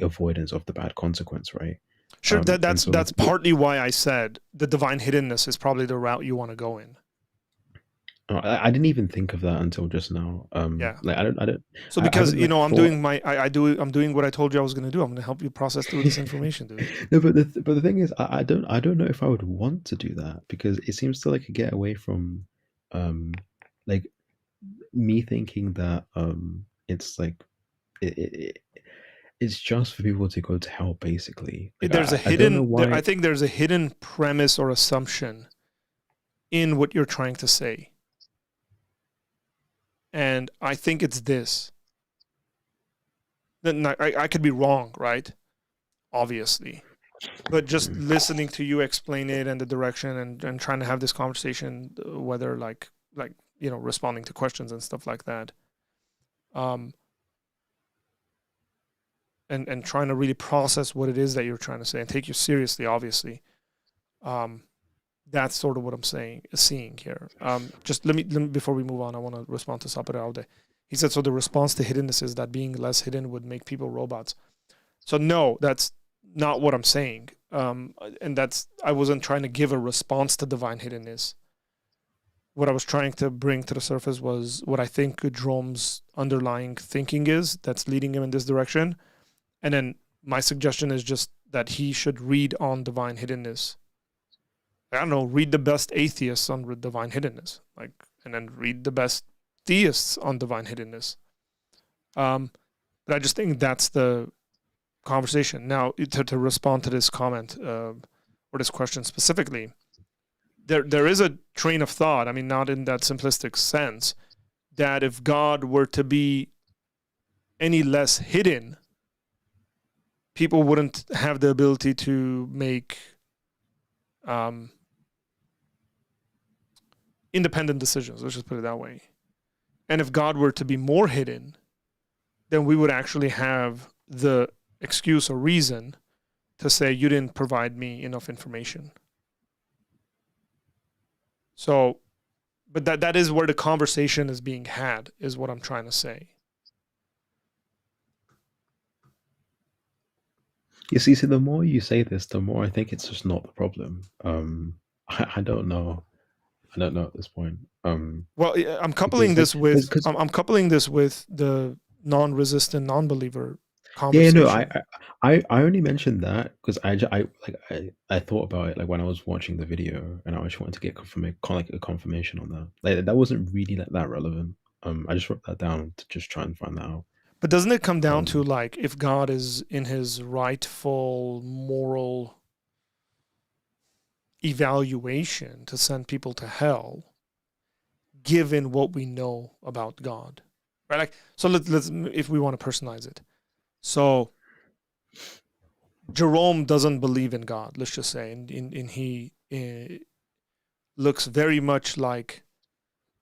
avoidance of the bad consequence, right? Sure. And so like That's partly why I said the divine hiddenness is probably the route you want to go in. I didn't even think of that until just now. Yeah. Like So I because haven't like I'm thought. doing I'm doing what I told you I was going to do. I'm going to help you process through this information, dude. No, but the thing is, I don't know if I would want to do that because it seems to like get away from, like me thinking that it's like it's just for people to go to hell, basically. Like I don't know I why. think there's a hidden premise or assumption in what you're trying to say. And I think it's this. Then I could be wrong, right? Obviously. But just listening to you explain it and the direction and trying to have this conversation, whether like responding to questions and stuff like that, um, and trying to really process what it is that you're trying to say and take you seriously, obviously. That's sort of what I'm seeing here. Just let me before we move on, I want to respond to Saparaude. He said, so the response to hiddenness is that being less hidden would make people robots. So no, that's not what I'm saying. And I wasn't trying to give a response to divine hiddenness. What I was trying to bring to the surface was what I think Jerome's underlying thinking is that's leading him in this direction. And then my suggestion is just that he should read on divine hiddenness. I don't know, read the best atheists on divine hiddenness, and then read the best theists on divine hiddenness. But I just think that's the conversation. Now, to respond to this comment or this question specifically, there is a train of thought, I mean, not in that simplistic sense, that if God were to be any less hidden, people wouldn't have the ability to make independent decisions, let's just put it that way. And if God were to be more hidden, then we would actually have the excuse or reason to say you didn't provide me enough information. So, but that is where the conversation is being had, is what I'm trying to say. You see, the more you say this, the more I think it's just not the problem. I don't know. I don't know at this point. Well, I'm coupling this with the non-resistant non-believer conversation. Yeah, no, I only mentioned that because I thought about it like when I was watching the video and I just wanted to get a confirmation on that. Like that wasn't really like that relevant. I just wrote that down to just try and find that out. But doesn't it come down to like if God is in his rightful moral evaluation to send people to hell, given what we know about God, right? Like, so let's if we want to personalize it. So Jerome doesn't believe in God, let's just say, and he looks very much like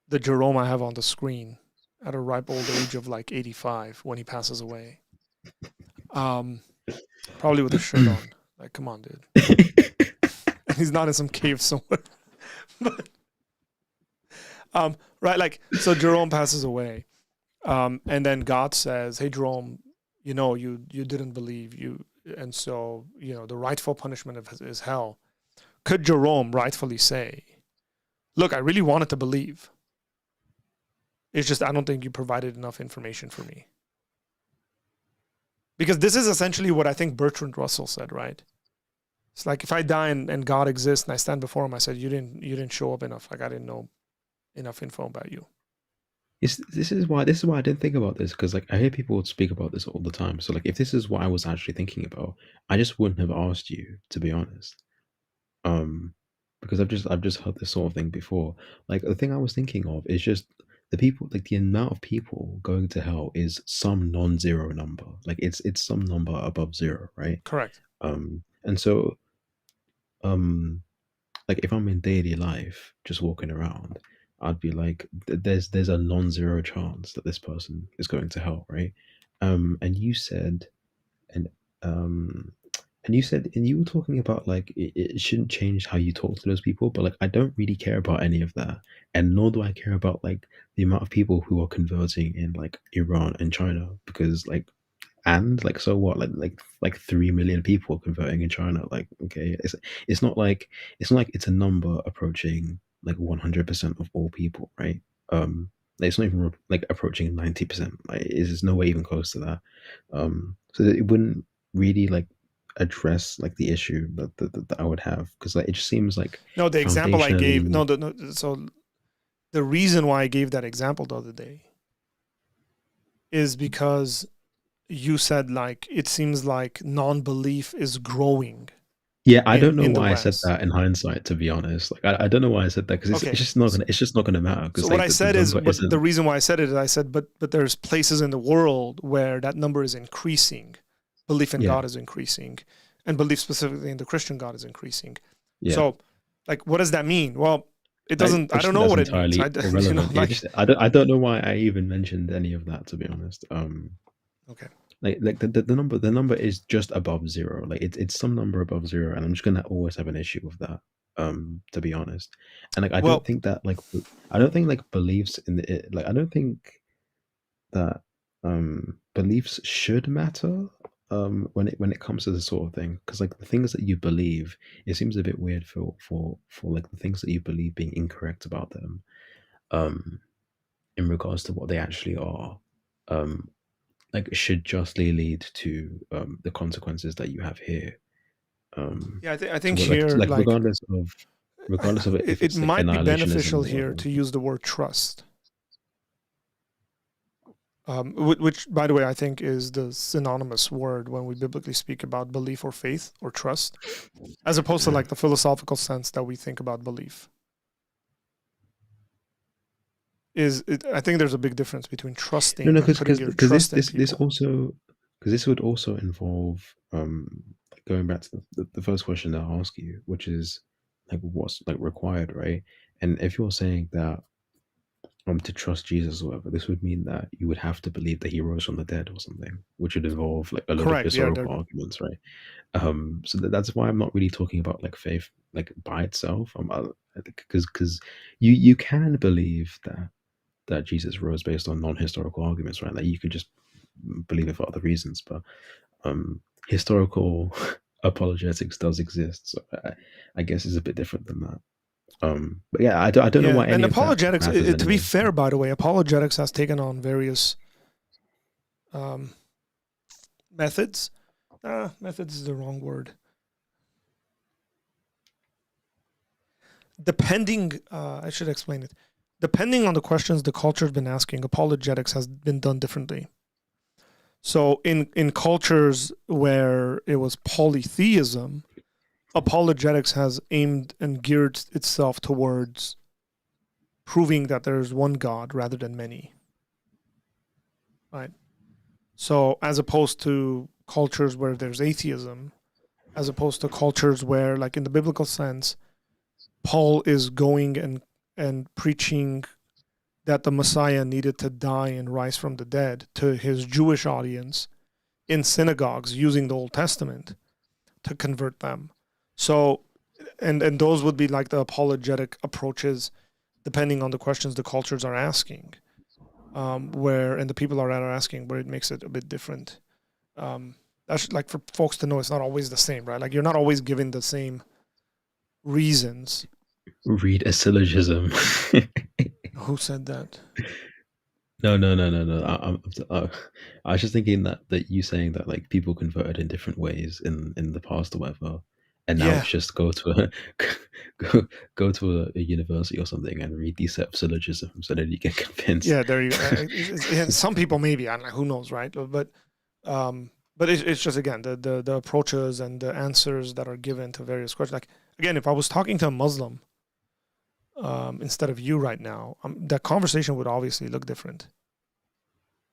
the Jerome I have on the screen at a ripe old age of like 85 when he passes away. Probably with a shirt on. Like, come on, dude. And he's not in some cave somewhere. But, right, like, so Jerome passes away. And then God says, hey, Jerome, you didn't believe you. And so, the rightful punishment is hell. Could Jerome rightfully say, look, I really wanted to believe. It's just I don't think you provided enough information for me. Because this is essentially what I think Bertrand Russell said, right? It's like if I die and God exists and I stand before him, I said, you didn't show up enough. Like I didn't know enough info about you. This is why I didn't think about this, because like I hear people speak about this all the time. So like if this is what I was actually thinking about, I just wouldn't have asked you, to be honest. Because I've just heard this sort of thing before. Like the thing I was thinking of is just the people, like the amount of people going to hell is some non-zero number. Like it's some number above zero, right? Correct. And so like if I'm in daily life just walking around, I'd be like, there's a non-zero chance that this person is going to hell, right? And you said, and and you were talking about like it shouldn't change how you talk to those people, but like I don't really care about any of that, and nor do I care about like the amount of people who are converting in like Iran and China, because like, and like so what, like 3 million people converting in China, like okay, it's not like it's a number approaching like 100% of all people, right? It's not even like approaching 90%, like it's no way even close to that. So it wouldn't really like address like the issue that I would have, because like it just seems like no, the example I gave foundationally- so the reason why I gave that example the other day is because you said like it seems like non-belief is growing. Yeah, I don't know in the why I said West. that in hindsight, to be honest. Like, I don't know why I said that because Okay. it's just not gonna matter So because what like I the said is, number but the isn't. reason why I said it is I said, but there's places in the world where that number is increasing. Belief in Yeah, God is increasing, and belief specifically in the Christian God is increasing. yeah. So, like, what does that mean? Well, it doesn't. I I just don't think know that's what it means. entirely irrelevant. Yeah, Like, just I don't know why I even mentioned any of that, to be honest. okay. Like the number is just above zero. Like it's some number above zero, and I'm just gonna always have an issue with that. To be honest, and like Well, I don't think like beliefs in like I don't think that beliefs should matter when it comes to this sort of thing, because like the things that you believe, it seems a bit weird for like the things that you believe being incorrect about them um in regards to what they actually are, um like should justly lead to the consequences that you have here. yeah, I So think what, like here, like, regardless of it, if it it's like might be annihilationism beneficial or here whatever. to use the word trust. Which, by the way, I think is the synonymous word when we biblically speak about belief or faith or trust, as opposed to Yeah. like the philosophical sense that we think about belief. I think there's a big difference between No, trusting no, and putting your trust in this people. also because this would also involve like going back to the first question that I ask you, which is like what's like required, right? And if you're saying that to trust Jesus or whatever, this would mean that you would have to believe that he rose from the dead or something, which would involve like a lot of Correct. Yeah. historical arguments, right? So that's why I'm not really talking about like faith like by itself. Because you can believe that Jesus rose based on non-historical arguments, right? Like you could just believe it for other reasons, but historical apologetics does exist, so I guess it's a bit different than that. But yeah, I don't know Yeah. why And any of that apologetics, matters to be anyway. fair, by the way, apologetics has taken on various um, methods. Methods is the wrong word. I should explain it. Depending on the questions the culture's been asking, apologetics has been done differently. So in cultures where it was polytheism, apologetics has aimed and geared itself towards proving that there's one God rather than many, right? So as opposed to cultures where there's atheism, as opposed to cultures where, like in the biblical sense, Paul is going and preaching that the Messiah needed to die and rise from the dead to his Jewish audience in synagogues using the Old Testament to convert them. So, and those would be like the apologetic approaches, depending on the questions the cultures are asking, where and the people are asking, where it makes it a bit different. That's like for folks to know it's not always the same, right? Like you're not always given the same reasons. Read a syllogism. Who said that? No. I was just thinking that you saying that like people converted in different ways in the past or whatever, and now Yeah, it's just go to a go to a university or something and read these set of syllogisms, and then you get convinced. yeah. There you go. And some people maybe, I don't know, who knows, right? Um, but it's just again the approaches and the answers that are given to various questions. Like again, if I was talking to a Muslim instead of you right now, that conversation would obviously look different.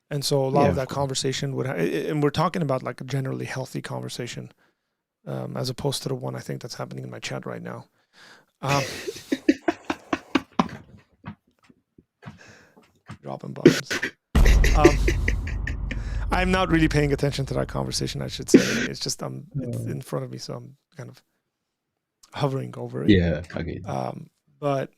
And so a lot Yeah, of of that course. conversation and we're talking about like a generally healthy conversation, as opposed to the one I think that's happening in my chat right now. Um, dropping bombs. Um, I'm not really paying attention to that conversation, I should say. It's just it's in front of me, so I'm kind of hovering over it. Yeah, I get you. But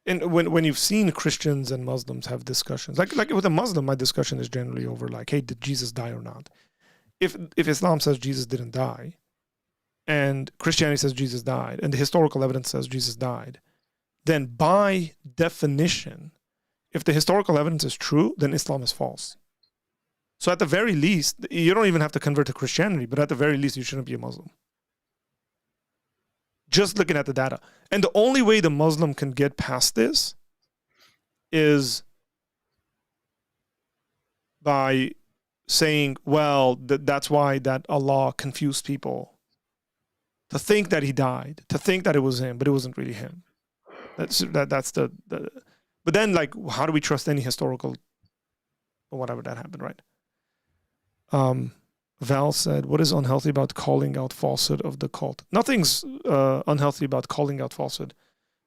and when you've seen Christians and Muslims have discussions, like with a Muslim, my discussion is generally over like, hey, did Jesus die or not? If Islam says Jesus didn't die, and Christianity says Jesus died, and the historical evidence says Jesus died, then by definition, if the historical evidence is true, then Islam is false. So at the very least, you don't even have to convert to Christianity, but at the very least, you shouldn't be a Muslim. Just looking at the data. And the only way the Muslim can get past this is by saying, well, that's why that Allah confused people to think that he died, to think that it was him, but it wasn't really him. That's the but then, like, how do we trust any historical or whatever that happened, right? Val said, what is unhealthy about calling out falsehood of the cult? Nothing's unhealthy about calling out falsehood.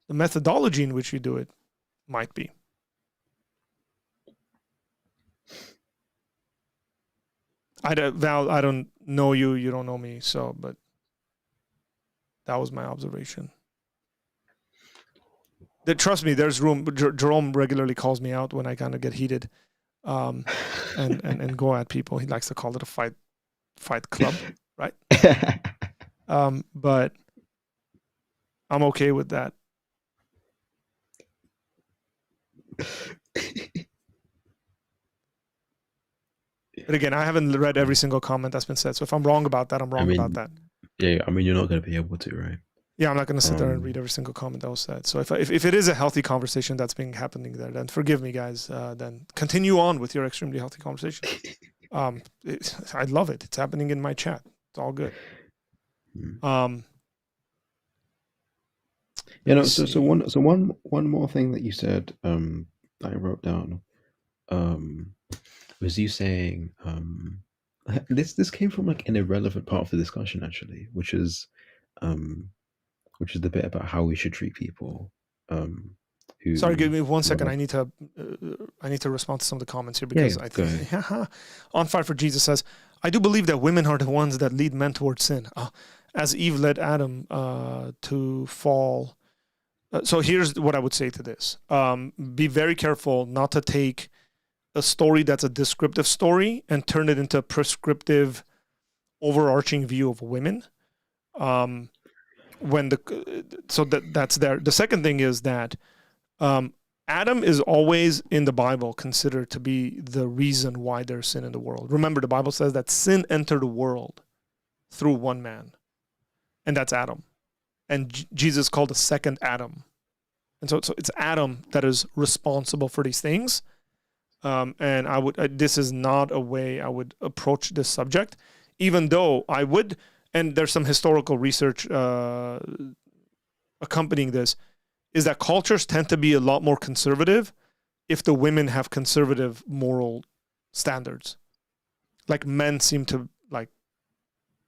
The methodology in which you do it might be. Val, I don't know you, you don't know me, so, but that was my observation. Trust me, there's room. Jerome regularly calls me out when I kind of get heated, and go at people. He likes to call it a fight club, right? But I'm okay with that. But again, I haven't read every single comment that's been said. So if I'm wrong about that, I'm wrong about that. Yeah, I mean, you're not going to be able to, right? Yeah, I'm not going to sit there and read every single comment that was said. So if it is a healthy conversation that's happening there, then forgive me, guys. Then continue on with your extremely healthy conversation. I love it. It's happening in my chat. It's all good. So one more thing that you said that I wrote down was you saying this came from like an irrelevant part of the discussion actually, which is the bit about how we should treat people. Sorry, give me 1 second. I need to respond to some of the comments here because I think On Fire for Jesus says, I do believe that women are the ones that lead men towards sin, as Eve led Adam to fall. So here's what I would say to this: be very careful not to take a story that's a descriptive story and turn it into a prescriptive, overarching view of women. That's there. The second thing is that Adam is always in the Bible considered to be the reason why there's sin in the world. Remember, the Bible says that sin entered the world through one man, and that's Adam. And Jesus called the second Adam. And so it's Adam that is responsible for these things. And this is not a way I would approach this subject, even though I would, and there's some historical research accompanying this, is that cultures tend to be a lot more conservative if the women have conservative moral standards. Like men seem to like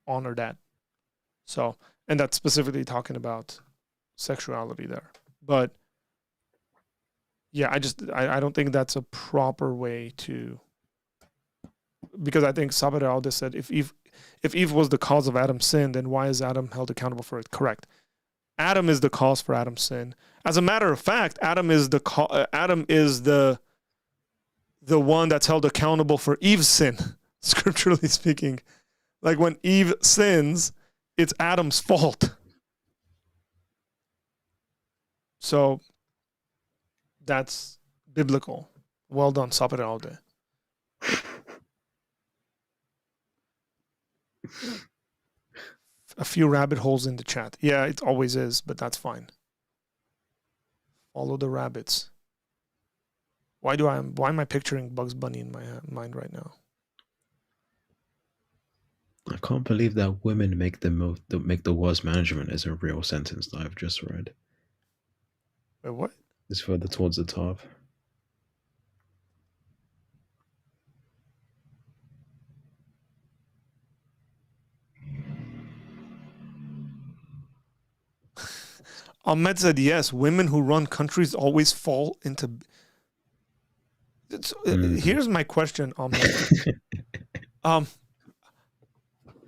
honor that. So, and that's specifically talking about sexuality there. But yeah, I don't think that's a proper way to, because I think Sabir Alde said if Eve was the cause of Adam's sin, then why is Adam held accountable for it? Correct. Adam is the cause for Adam's sin. As a matter of fact, Adam is the one that's held accountable for Eve's sin, scripturally speaking. Like when Eve sins, it's Adam's fault. So that's biblical. Well done, Sabir Alde. A few rabbit holes in the chat. Yeah, it always is, but that's fine. Follow the rabbits. Why am I picturing Bugs Bunny in my mind right now? I can't believe that women make the worst management as a real sentence that I've just read. Wait, what? It's further towards the top. Ahmed said, yes, women who run countries always fall into... Here's my question, Ahmed.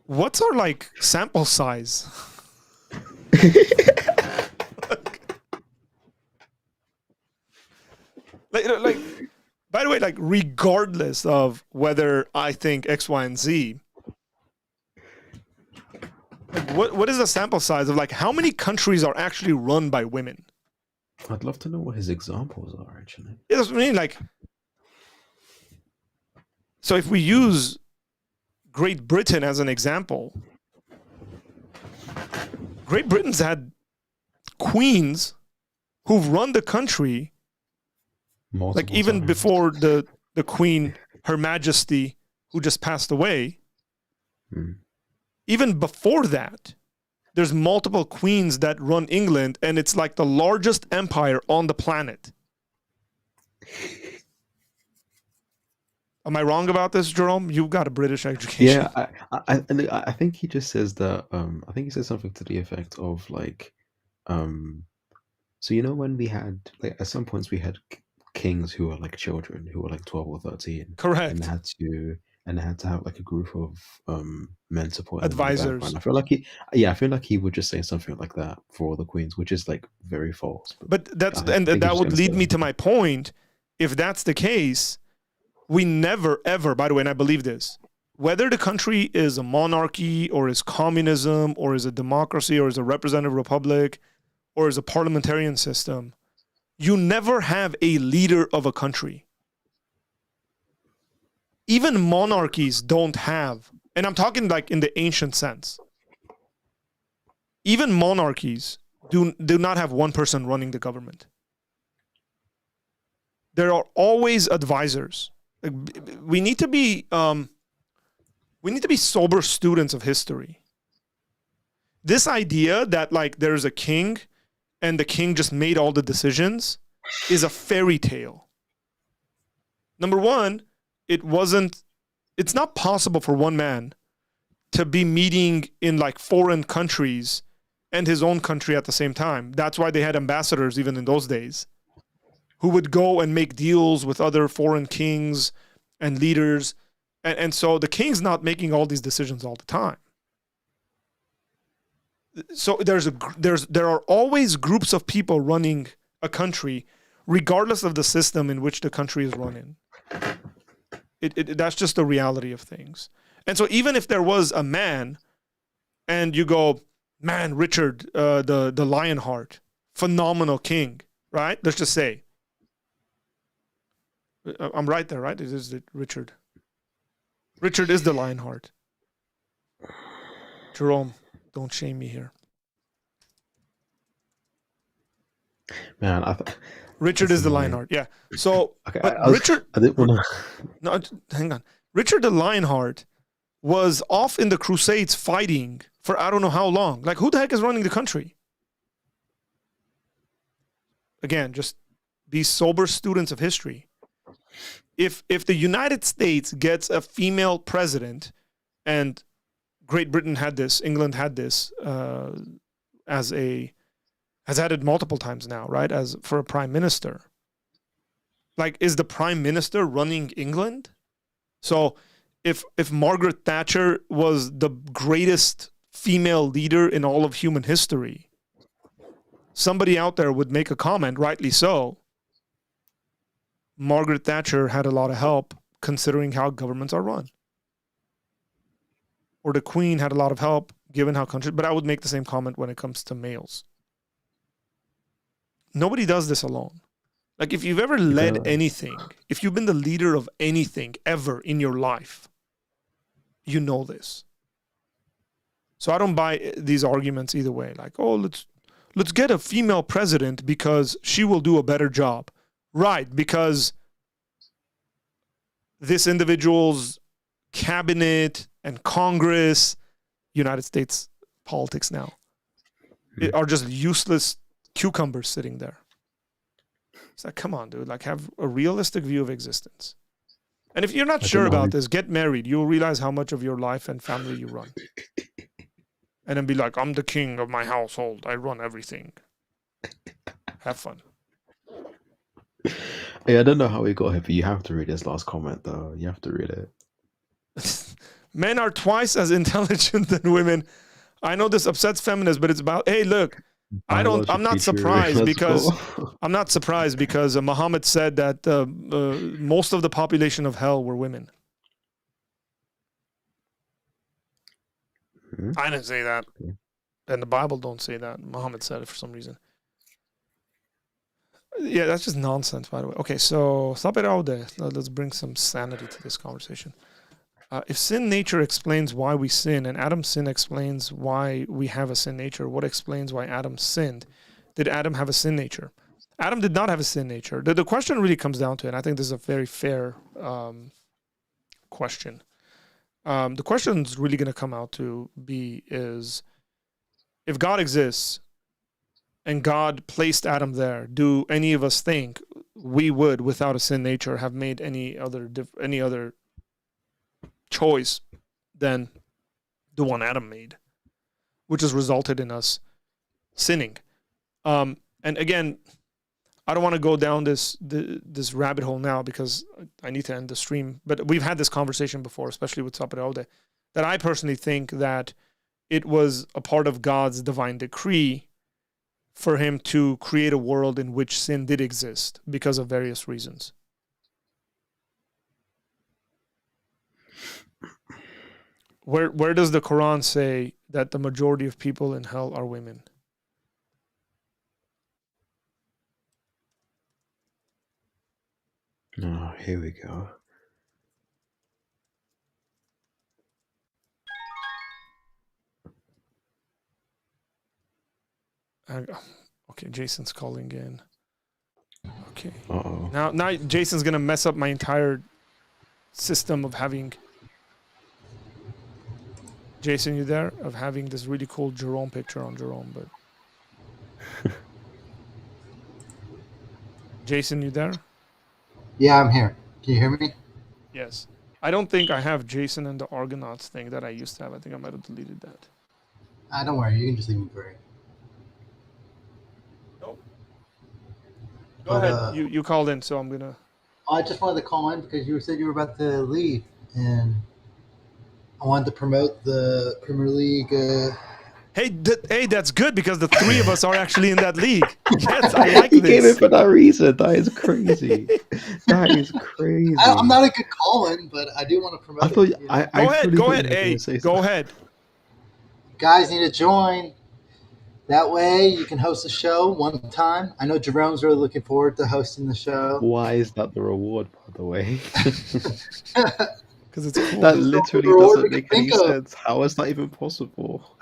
What's our, like, sample size? like, by the way, like, regardless of whether I think X, Y, and Z... What is the sample size of, like, how many countries are actually run by women? I'd love to know what his examples are, actually. Yeah, that's what I mean. Like, so if we use Great Britain as an example, Great Britain's had queens who've run the country, multiple like even times. Before the Queen, Her Majesty, who just passed away. Mm. Even before that, there's multiple queens that run England, and it's like the largest empire on the planet. Am I wrong about this, Jerome? You've got a British education. Yeah, I think he just says that. I think he says something to the effect of like, um, so you know when we had like at some points we had kings who were like children who were like 12 or 13, and Correct. they had to have like a group of men supporting them in the background. Advisors. I feel like he, yeah, I feel like he would just say something like that for all the queens, which is like very false. But But I think he's that just would gonna say lead me to that. my point. If that's the case, we never, ever, by the way, and I believe this, whether the country is a monarchy or is communism or is a democracy or is a representative republic or is a parliamentarian system, you never have a leader of a country. Even monarchies don't have, and I'm talking like in the ancient sense, even monarchies do not have one person running the government. There are always advisors. We need to be sober students of history. This idea that like there's a king and the king just made all the decisions is a fairy tale. Number one, it's not possible for one man to be meeting in like foreign countries and his own country at the same time. That's why they had ambassadors even in those days who would go and make deals with other foreign kings and leaders. And so the king's not making all these decisions all the time. So there are always groups of people running a country, regardless of the system in which the country is run in. That's just the reality of things. And so even if there was a man, and you go, man, Richard, the Lionheart, phenomenal king, right? Let's just say. I'm right there, right? It is Richard. Richard is the Lionheart. Jerome, don't shame me here. Man, Richard is the Lionheart. Yeah. So, okay, but Richard, I didn't want to. No, hang on. Richard the Lionheart was off in the Crusades fighting for I don't know how long. Like, who the heck is running the country? Again, just be sober students of history. If the United States gets a female president, and Great Britain had this, England had this has had it multiple times now, right? As for a prime minister. Like, is the prime minister running England? So if Margaret Thatcher was the greatest female leader in all of human history, somebody out there would make a comment, rightly so. Margaret Thatcher had a lot of help considering how governments are run. Or the Queen had a lot of help given how countries, but I would make the same comment when it comes to males. Nobody does this alone. Like, if you've ever led anything, if you've been the leader of anything ever in your life, you know this. So I don't buy these arguments either way. Like, oh, let's get a female president because she will do a better job. Right, because this individual's cabinet and Congress, United States politics now, are just useless cucumbers sitting there. It's like, come on, dude. Like, have a realistic view of existence. And if you're not sure about this, get married. You'll realize how much of your life and family you run. And then be like, I'm the king of my household. I run everything. Have fun. Hey, I don't know how we got here, but you have to read his last comment, though. You have to read it. Men are twice as intelligent than women. I know this upsets feminists, but it's about, hey, look, I'm not surprised because Muhammad said that most of the population of hell were women. Mm-hmm. I didn't say that. Okay. And the Bible don't say that. Muhammad said it for some reason. Yeah, that's just nonsense, by the way. Okay, so stop it out there. Let's bring some sanity to this conversation. If sin nature explains why we sin, and Adam's sin explains why we have a sin nature, what explains why Adam sinned? Did Adam have a sin nature? Adam did not have a sin nature. The question really comes down to it, and I think this is a very fair question. The question is really going to come out to be is, if God exists and God placed Adam there, do any of us think we would, without a sin nature, have made any other choice than the one Adam made, which has resulted in us sinning? And again, I don't want to go down this rabbit hole now because I need to end the stream. But we've had this conversation before, especially with Sapiraude, that I personally think that it was a part of God's divine decree for him to create a world in which sin did exist because of various reasons. Where does the Quran say that the majority of people in hell are women? Oh, here we go. Okay, Jason's calling in. Okay. Uh-oh. Now Jason's gonna mess up my entire system of having. Jason, you there? Of having this really cool Jerome picture on Jerome, but. Jason, you there? Yeah, I'm here. Can you hear me? Yes. I don't think I have Jason and the Argonauts thing that I used to have. I think I might have deleted that. Don't worry. You can just leave me for it. Nope. Go ahead. You called in, so I'm gonna. I just wanted to call in because you said you were about to leave, and I wanted to promote the Premier League. Hey, that's good because the three of us are actually in that league. Yes, I like He this. gave it for that reason. That is crazy. That is crazy. I'm not a good call-in, but I do want to promote. I thought it, you know? Go ahead. Hey, go ahead. Guys need to join. That way you can host a show one time. I know Jerome's really looking forward to hosting the show. Why is that the reward, by the way? Because it's cool. That literally doesn't make any sense. How is that even possible?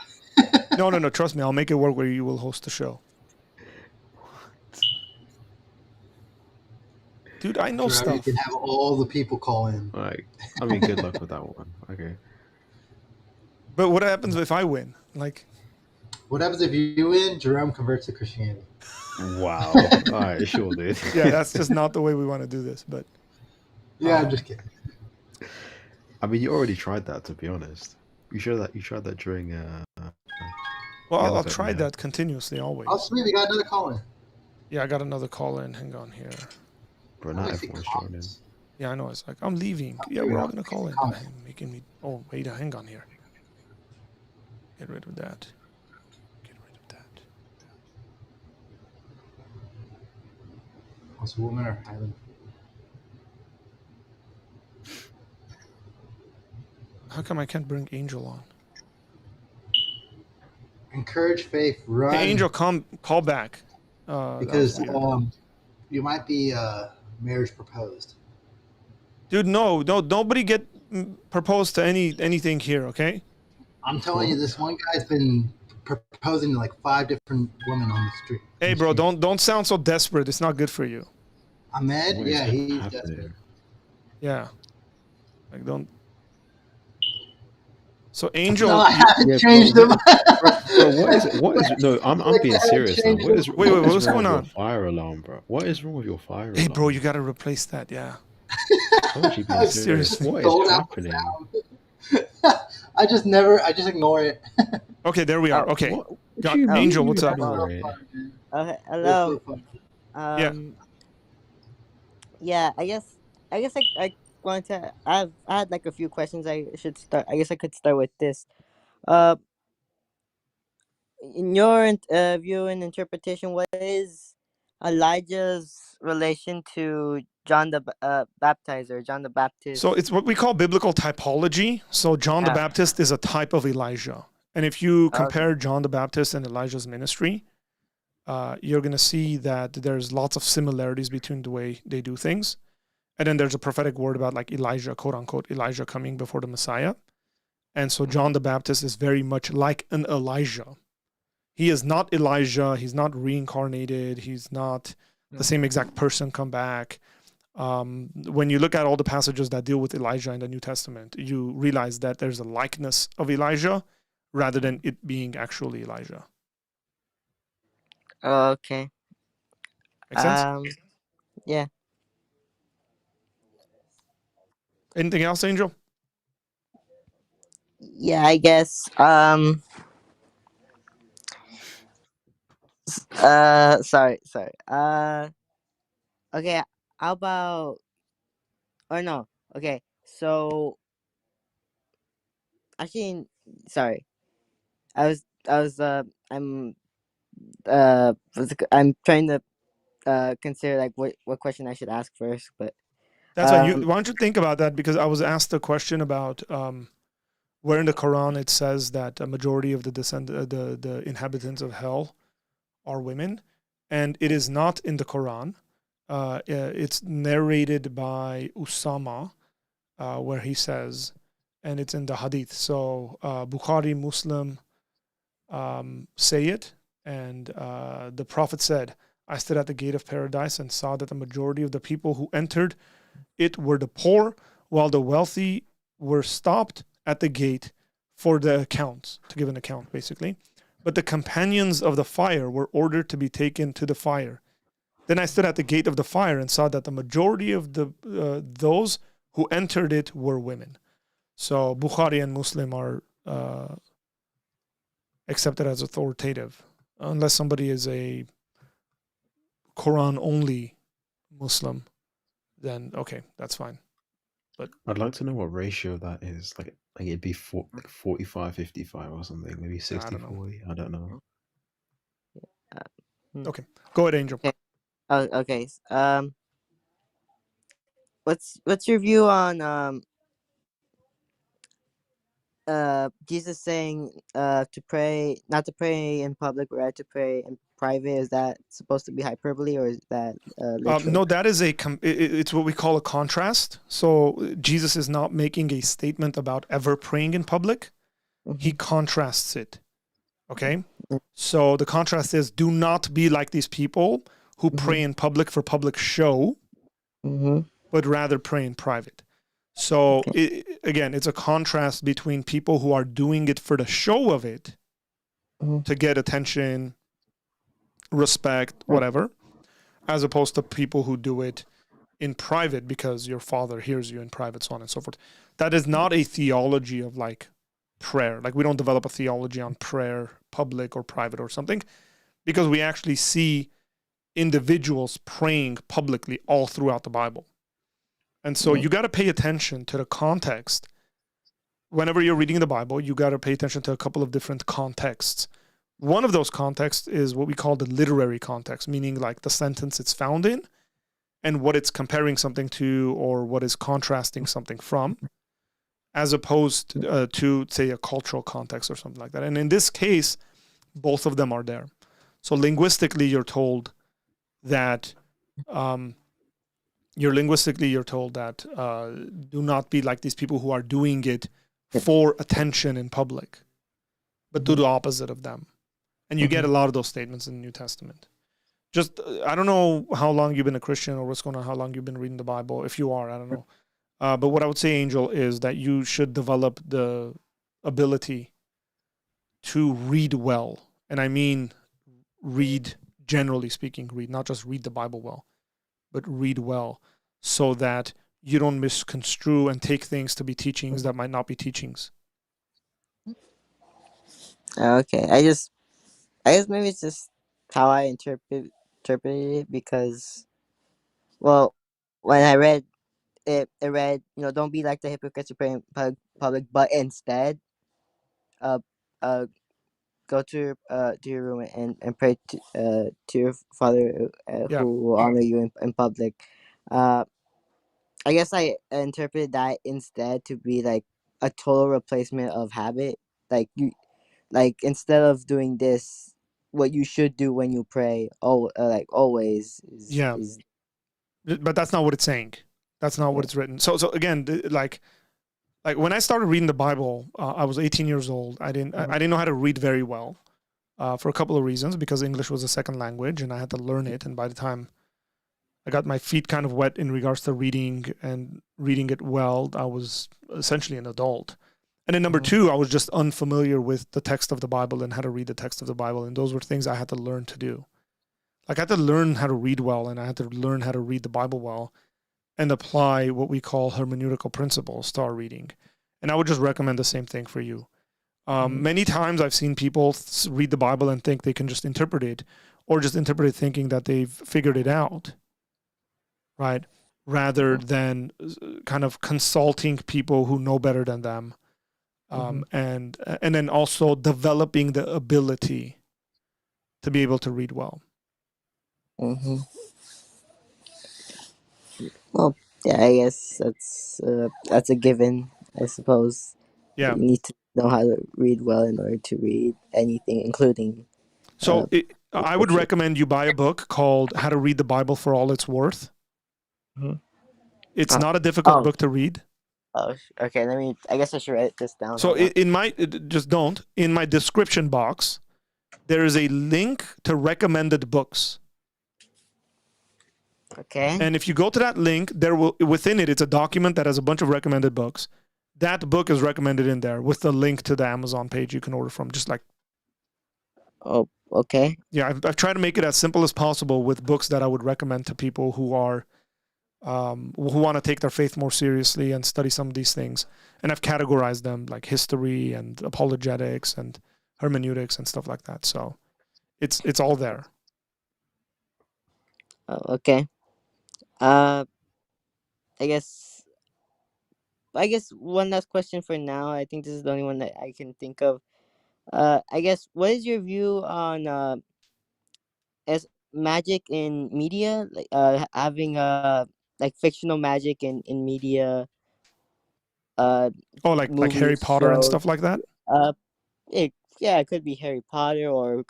No. Trust me, I'll make it work where you will host the show. Dude, I know stuff. You can have all the people call in. All right. I mean, good luck with that one. Okay. But what happens if I win? Like, what happens if you win? Jerome converts to Christianity. Wow. All right, sure, dude. Yeah, that's just not the way we want to do this. But yeah, I'm just kidding. I mean, you already tried that, to be honest. You tried that during. Well, I'll try that continuously always. Oh, sweet, we got another call in. Yeah, I got another call in. Hang on here. Bro, not everyone's joining. Yeah, I know. It's like, I'm leaving. Yeah, we're all going to call in. Making me... Oh, wait, hang on here. Get rid of that. Was a woman or Highland? How come I can't bring Angel on? Encourage faith. Run. Hey, Angel, call back. Because you might be marriage proposed. Dude, no, nobody get proposed to anything here, okay? I'm telling you, this one guy's been proposing to like 5 different women on the street. Hey, bro, don't sound so desperate. It's not good for you. Ahmed, yeah, he's desperate. Yeah, like don't. So Angel, no, I haven't changed bro, them. bro, what is? No, I'm being serious now. Wait, what's going on? Fire alarm, bro. What is wrong with your fire alarm? Hey, bro, you gotta replace that. Yeah. Told you being serious. What is happening? I just ignore it. Okay, there we are. Okay, Angel, what's up? Hello. Yeah, I guess I wanted to. I had like a few questions. I should start. I guess I could start with this. In your view and interpretation, what is Elijah's relation to John the Baptizer, John the Baptist? So it's what we call biblical typology. So John the Baptist is a type of Elijah. And if you compare John the Baptist and Elijah's ministry, you're going to see that there's lots of similarities between the way they do things. And then there's a prophetic word about like Elijah, quote unquote, Elijah coming before the Messiah. And so John the Baptist is very much like an Elijah. He is not Elijah. He's not reincarnated. He's not the same exact person come back. When you look at all the passages that deal with Elijah in the New Testament, you realize that there's a likeness of Elijah rather than it being actually Elijah. Okay. Make sense? Yeah. Anything else, Angel? Yeah, I guess. Sorry. Okay. How about? Or no. Okay. So actually, sorry. I'm I'm trying to consider like what question I should ask first, but That's fine. Why don't you think about that? Because I was asked a question about where in the Quran it says that a majority of the inhabitants of hell are women, and it is not in the Quran. It's narrated by Usama, where he says, and it's in the Hadith. So Bukhari, Muslim say it, and the Prophet said, "I stood at the gate of paradise and saw that the majority of the people who entered it were the poor, while the wealthy were stopped at the gate for the accounts, to give an account, basically. But the companions of the fire were ordered to be taken to the fire. Then I stood at the gate of the fire and saw that the majority of those who entered it were women." So Bukhari and Muslim are accepted as authoritative, unless somebody is a Quran only Muslim. Then okay, that's fine. But I'd like to know what ratio that is. Like it'd be 45-55 or something. Maybe 60-40. I don't know. Okay, go ahead, Angel. Okay. Okay. What's your view on Jesus saying to pray, not to pray in public, but rather to pray in private? Is that supposed to be hyperbole, or is that literal? No, that is it's what we call a contrast. So Jesus is not making a statement about ever praying in public. Mm-hmm. He contrasts it. Okay? So the contrast is, do not be like these people who pray in public for public show, but rather pray in private. So again, it's a contrast between people who are doing it for the show of it, to get attention, respect, whatever, as opposed to people who do it in private because your father hears you in private, so on and so forth. That is not a theology of like prayer. Like we don't develop a theology on prayer, public or private or something, because we actually see individuals praying publicly all throughout the Bible. And so you got to pay attention to the context. Whenever you're reading the Bible, you got to pay attention to a couple of different contexts. One of those contexts is what we call the literary context, meaning like the sentence it's found in and what it's comparing something to or what is contrasting something from, as opposed to say, a cultural context or something like that. And in this case, both of them are there. So linguistically, you're told that you're told that do not be like these people who are doing it for attention in public, but do the opposite of them. And you get a lot of those statements in the New Testament. Just, I don't know how long you've been a Christian or what's going on, how long you've been reading the Bible. If you are, I don't know. But what I would say, Angel, is that you should develop the ability to read well. And I mean read, generally speaking, read, not just read the Bible well, but read well, so that you don't misconstrue and take things to be teachings that might not be teachings. Okay, I guess maybe it's just how I interpreted it, because, well, when I read it read, don't be like the hypocrites who pray in public, but instead, uh, uh, go to your room and pray to your father who will honor you in public. I guess I interpreted that instead to be like a total replacement of habit. Like instead of doing this, what you should do when you pray, like always is. But that's not what it's saying. That's not what it's written. So again, like when I started reading the Bible, I was 18 years old. I didn't know how to read very well, for a couple of reasons, because English was a second language and I had to learn it. And by the time I got my feet kind of wet in regards to reading and reading it well. I was essentially an adult. And then number two, I was just unfamiliar with the text of the Bible and how to read the text of the Bible. And those were things I had to learn to do. Like I had to learn how to read well, and I had to learn how to read the Bible well and apply what we call hermeneutical principles to our reading. And I would just recommend the same thing for you. Many times I've seen people read the Bible and think they can just interpret it, or just interpret it thinking that they've figured it out, right? Rather than kind of consulting people who know better than them, and then also developing the ability to be able to read well. Well, yeah, I guess that's a given, I suppose. Yeah. You need to know how to read well in order to read anything, including. So I would recommend you buy a book called How to Read the Bible for All It's Worth. It's not a difficult book to read. Oh, okay. I guess I should write this down. So in my description box, there is a link to recommended books. Okay. And if you go to that link, within it, it's a document that has a bunch of recommended books. That book is recommended in there with the link to the Amazon page you can order from. Just like. Oh, okay. Yeah, I've tried to make it as simple as possible with books that I would recommend to people who are who want to take their faith more seriously and study some of these things. And I've categorized them like history and apologetics and hermeneutics and stuff like that. So it's all there. Oh, okay. I guess one last question for now. I think this is the only one that I can think of. I guess, what is your view on as magic in media, like having like fictional magic in media, like movies, Harry Potter shows, and stuff like that? It could be Harry Potter, or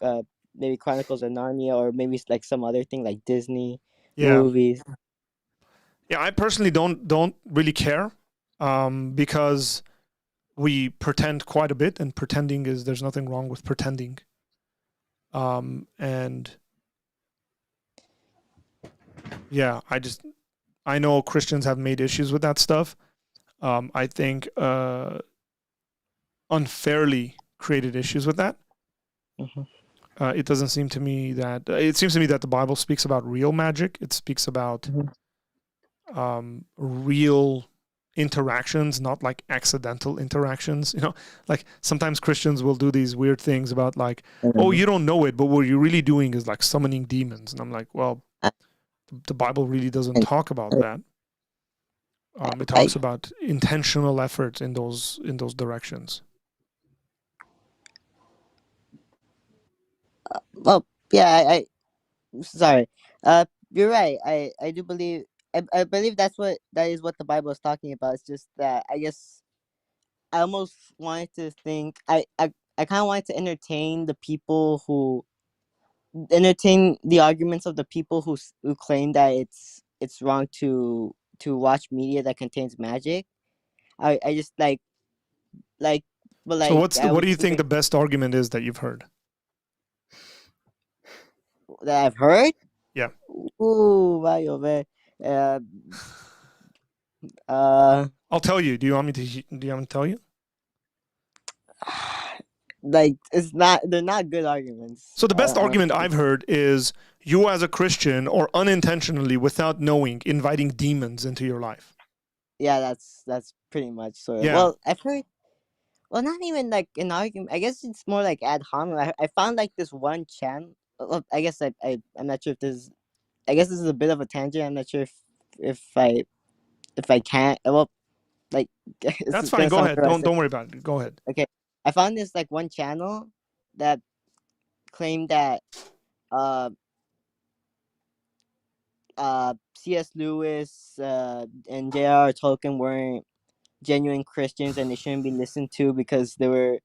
maybe Chronicles of Narnia, or maybe it's like some other thing like Disney movies. Yeah, I personally don't really care, because we pretend quite a bit, and there's nothing wrong with pretending. And yeah, I know Christians have made issues with that stuff. I think unfairly created issues with that. It doesn't seem to me that it seems to me that the Bible speaks about real magic. It speaks about real interactions, not like accidental interactions. Like sometimes Christians will do these weird things about like, oh, you don't know it, but what you're really doing is like summoning demons. And I'm like, well, the Bible really doesn't talk about that. It talks about intentional efforts in those directions. Well, yeah, sorry. You're right. I do believe. I believe that is what the Bible is talking about. It's just that I guess I almost wanted to think. I kind of wanted to entertain the arguments of the people who claim that it's wrong to watch media that contains magic. I just like. But So like, what do you think the best argument is that you've heard? That I've heard? Yeah. Ooh, wow, man. I'll tell you. Do you want me to tell you? Like, they're not good arguments. So the best argument I've heard is you as a Christian, or unintentionally, without knowing, inviting demons into your life. Yeah, that's pretty much sort of. Yeah. Well, I've heard. Well, not even like an argument. I guess it's more like ad hominem. I found like this one channel. Well, I guess I'm not sure if this. I guess this is a bit of a tangent. I'm not sure if I can't. Well, like. That's fine. Go ahead. Don't worry about it. Go ahead. Okay, I found this like one channel that claimed that C.S. Lewis and J.R.R. Tolkien weren't genuine Christians, and they shouldn't be listened to because they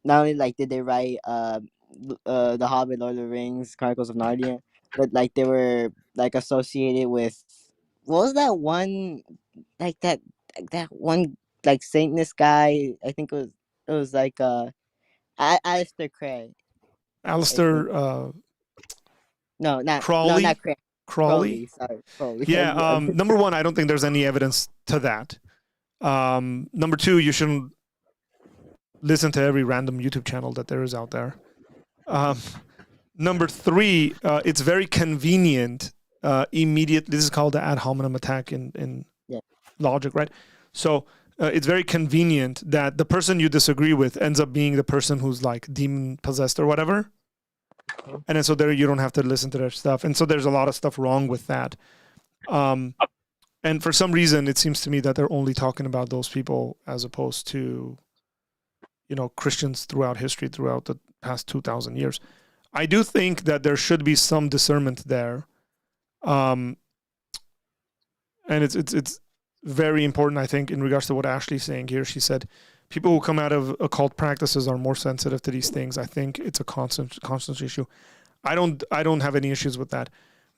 not only like did they write The Hobbit, Lord of the Rings, Chronicles of Narnia, but like they were like associated with, what was that one, like that one like Satanist guy? I think it was like Alistair Cray. Alistair No, not Crowley. no, not Cray. Crawley. Sorry, Crowley. Yeah. Number one, I don't think there's any evidence to that. Number two, you shouldn't listen to every random YouTube channel that there is out there. Number three, it's very convenient. Immediate. This is called the ad hominem attack in Yeah. logic, right? So it's very convenient that the person you disagree with ends up being the person who's like demon possessed or whatever. And then so there you don't have to listen to their stuff. And so there's a lot of stuff wrong with that. And for some reason, it seems to me that they're only talking about those people as opposed to, Christians throughout history, throughout the past 2,000 years. I do think that there should be some discernment there. And it's very important, I think, in regards to what Ashley's saying here. She said, people who come out of occult practices are more sensitive to these things. I think it's a constant issue. I don't have any issues with that.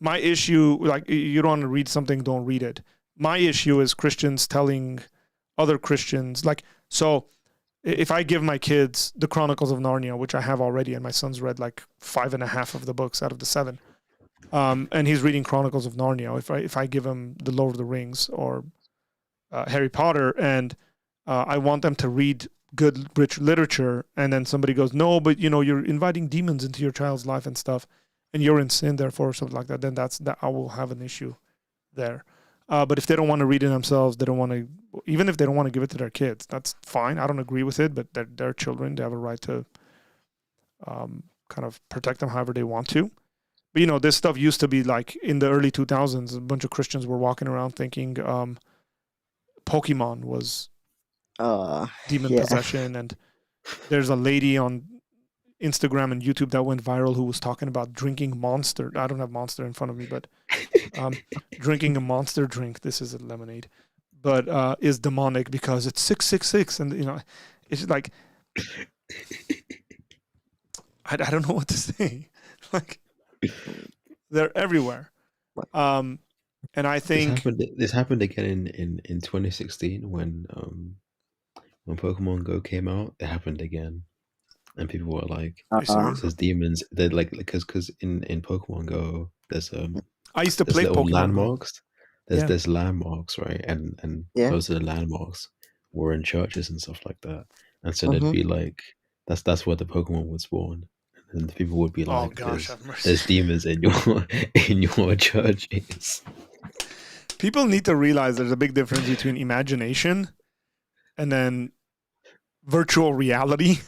My issue, like, you don't want to read something, don't read it. My issue is Christians telling other Christians, like, so if I give my kids the Chronicles of Narnia, which I have already, and my son's read like 5.5 of the books out of the 7, and he's reading Chronicles of Narnia. If I give him The Lord of the Rings or Harry Potter, and I want them to read good, rich literature, and then somebody goes, no, but you're inviting demons into your child's life and stuff, and you're in sin, therefore, something like that, then that I will have an issue there. But if they don't want to read it themselves, even if they don't want to give it to their kids, that's fine. I don't agree with it, but they're children. They have a right to kind of protect them however they want to. But this stuff used to be like in the early 2000s, a bunch of Christians were walking around thinking Pokemon was demon possession. And there's a lady on Instagram and YouTube that went viral who was talking about drinking Monster. I don't have Monster in front of me, but drinking a Monster drink. This is a lemonade, but is demonic because it's 666, and it's like I don't know what to say. Like they're everywhere, and I think this happened again in 2016 when Pokemon Go came out. It happened again. And people were like, "There's demons." They're like, because in Pokemon Go, there's I used to play little Pokemon landmarks. Go. There's landmarks, right? And most of the landmarks were in churches and stuff like that. And so they'd be like, that's where the Pokemon would spawn. And the people would be like, "Oh gosh, there's demons in your churches." People need to realize there's a big difference between imagination and then virtual reality.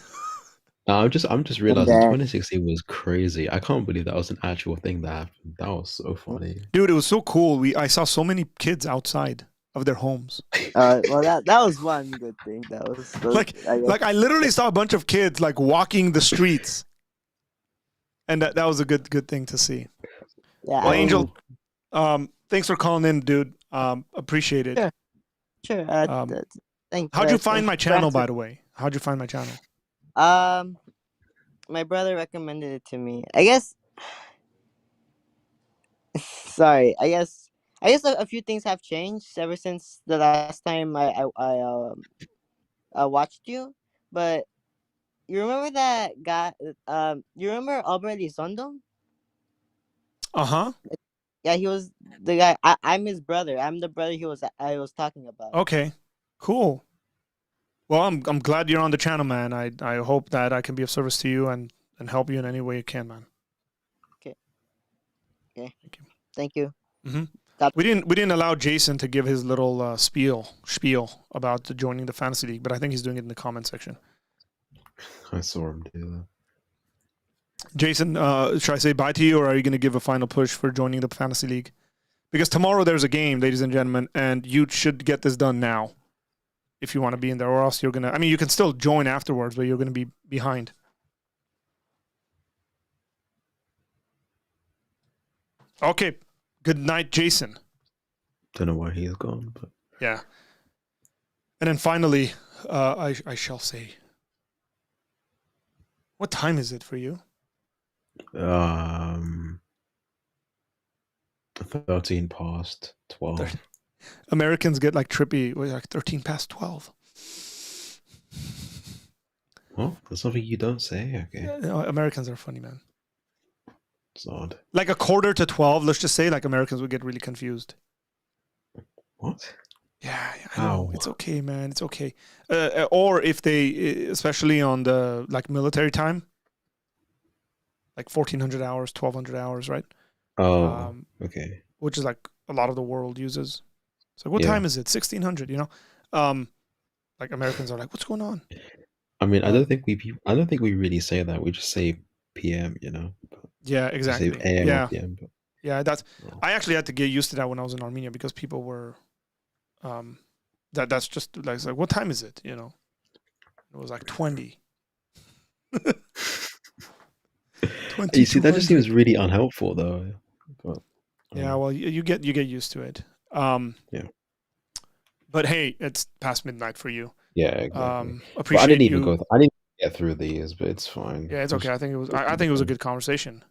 I'm just realizing 2016 was crazy. I can't believe that was an actual thing that happened. That was so funny, dude. It was so cool. I saw so many kids outside of their homes. Well, that was one good thing. That was like I literally saw a bunch of kids like walking the streets, and that was a good thing to see. Yeah, well, Angel, thanks for calling in, dude. Appreciate it. Sure. Thanks. How'd you find my channel, by the way? How'd you find my channel? My brother recommended it to me. I guess. Sorry. I guess a few things have changed ever since the last time I watched you. But you remember that guy? You remember Albert Elizondo? Yeah, he was the guy. I'm his brother. I'm the brother I was talking about. Okay, cool. Well, I'm glad you're on the channel, man. I hope that I can be of service to you and help you in any way you can, man. Okay. Thank you. Mm-hmm. We didn't allow Jason to give his little spiel about joining the fantasy league, but I think he's doing it in the comment section. I saw him do that. Jason, should I say bye to you, or are you going to give a final push for joining the fantasy league? Because tomorrow there's a game, ladies and gentlemen, and you should get this done now if you want to be in there, or else you're going to... I mean, you can still join afterwards, but you're going to be behind. Okay. Good night, Jason. Don't know why he's gone, but... Yeah. And then finally, I shall say... What time is it for you? 13 past 12. Americans get like trippy, like 13 past 12. Well, that's something you don't say, okay. Americans are funny, man. It's odd. Like a quarter to 12, let's just say, like Americans would get really confused. What? Yeah, I How? know. It's okay, man. It's okay. Or if they, especially on the like military time, like 1400 hours, 1200 hours, right? Oh, okay. Which is like a lot of the world uses. It's like, what Yeah. time is it? 1600, you know? Like Americans are like, what's going on? I mean, I Um, don't think we really say that. We just say PM, you know. yeah, We say exactly. AM or Yeah. PM, but Yeah, well, I actually had to get used to that when I was in Armenia because people were, that's just like, it's like, what time is it? You know, it was like 20, you see, that just 2200. seems really unhelpful, though. But Yeah, well, you get used to it. yeah, But hey, it's past midnight for you. yeah, exactly. But I Appreciate didn't even you. I didn't get through these, but it's fine. Yeah, it's okay. Just, I think it was a good conversation.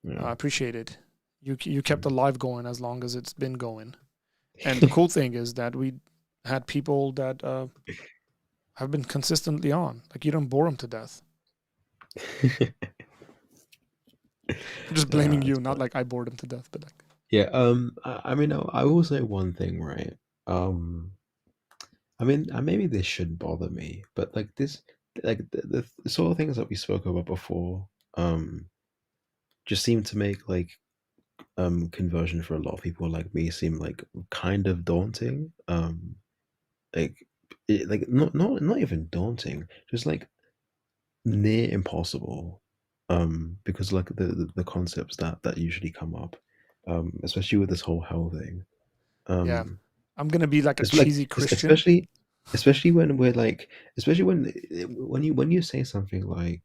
yeah. I appreciate it. You kept the live going as long as it's been going. And the cool thing is that we had people that have been consistently on. Like you don't bore them to death. I'm just blaming you, It's not fine. like I bored them to death, but like Yeah. I mean, I will say one thing, right? I mean, maybe this shouldn't bother me, but like this, like the sort of things that we spoke about before, um, just seem to make like conversion for a lot of people like me seem like kind of daunting. Like like not even daunting, just like near impossible. Because like the concepts that usually come up, especially with this whole hell thing. yeah, Um, I'm gonna be like a it's like cheesy Christian. especially when we're like especially when you say something like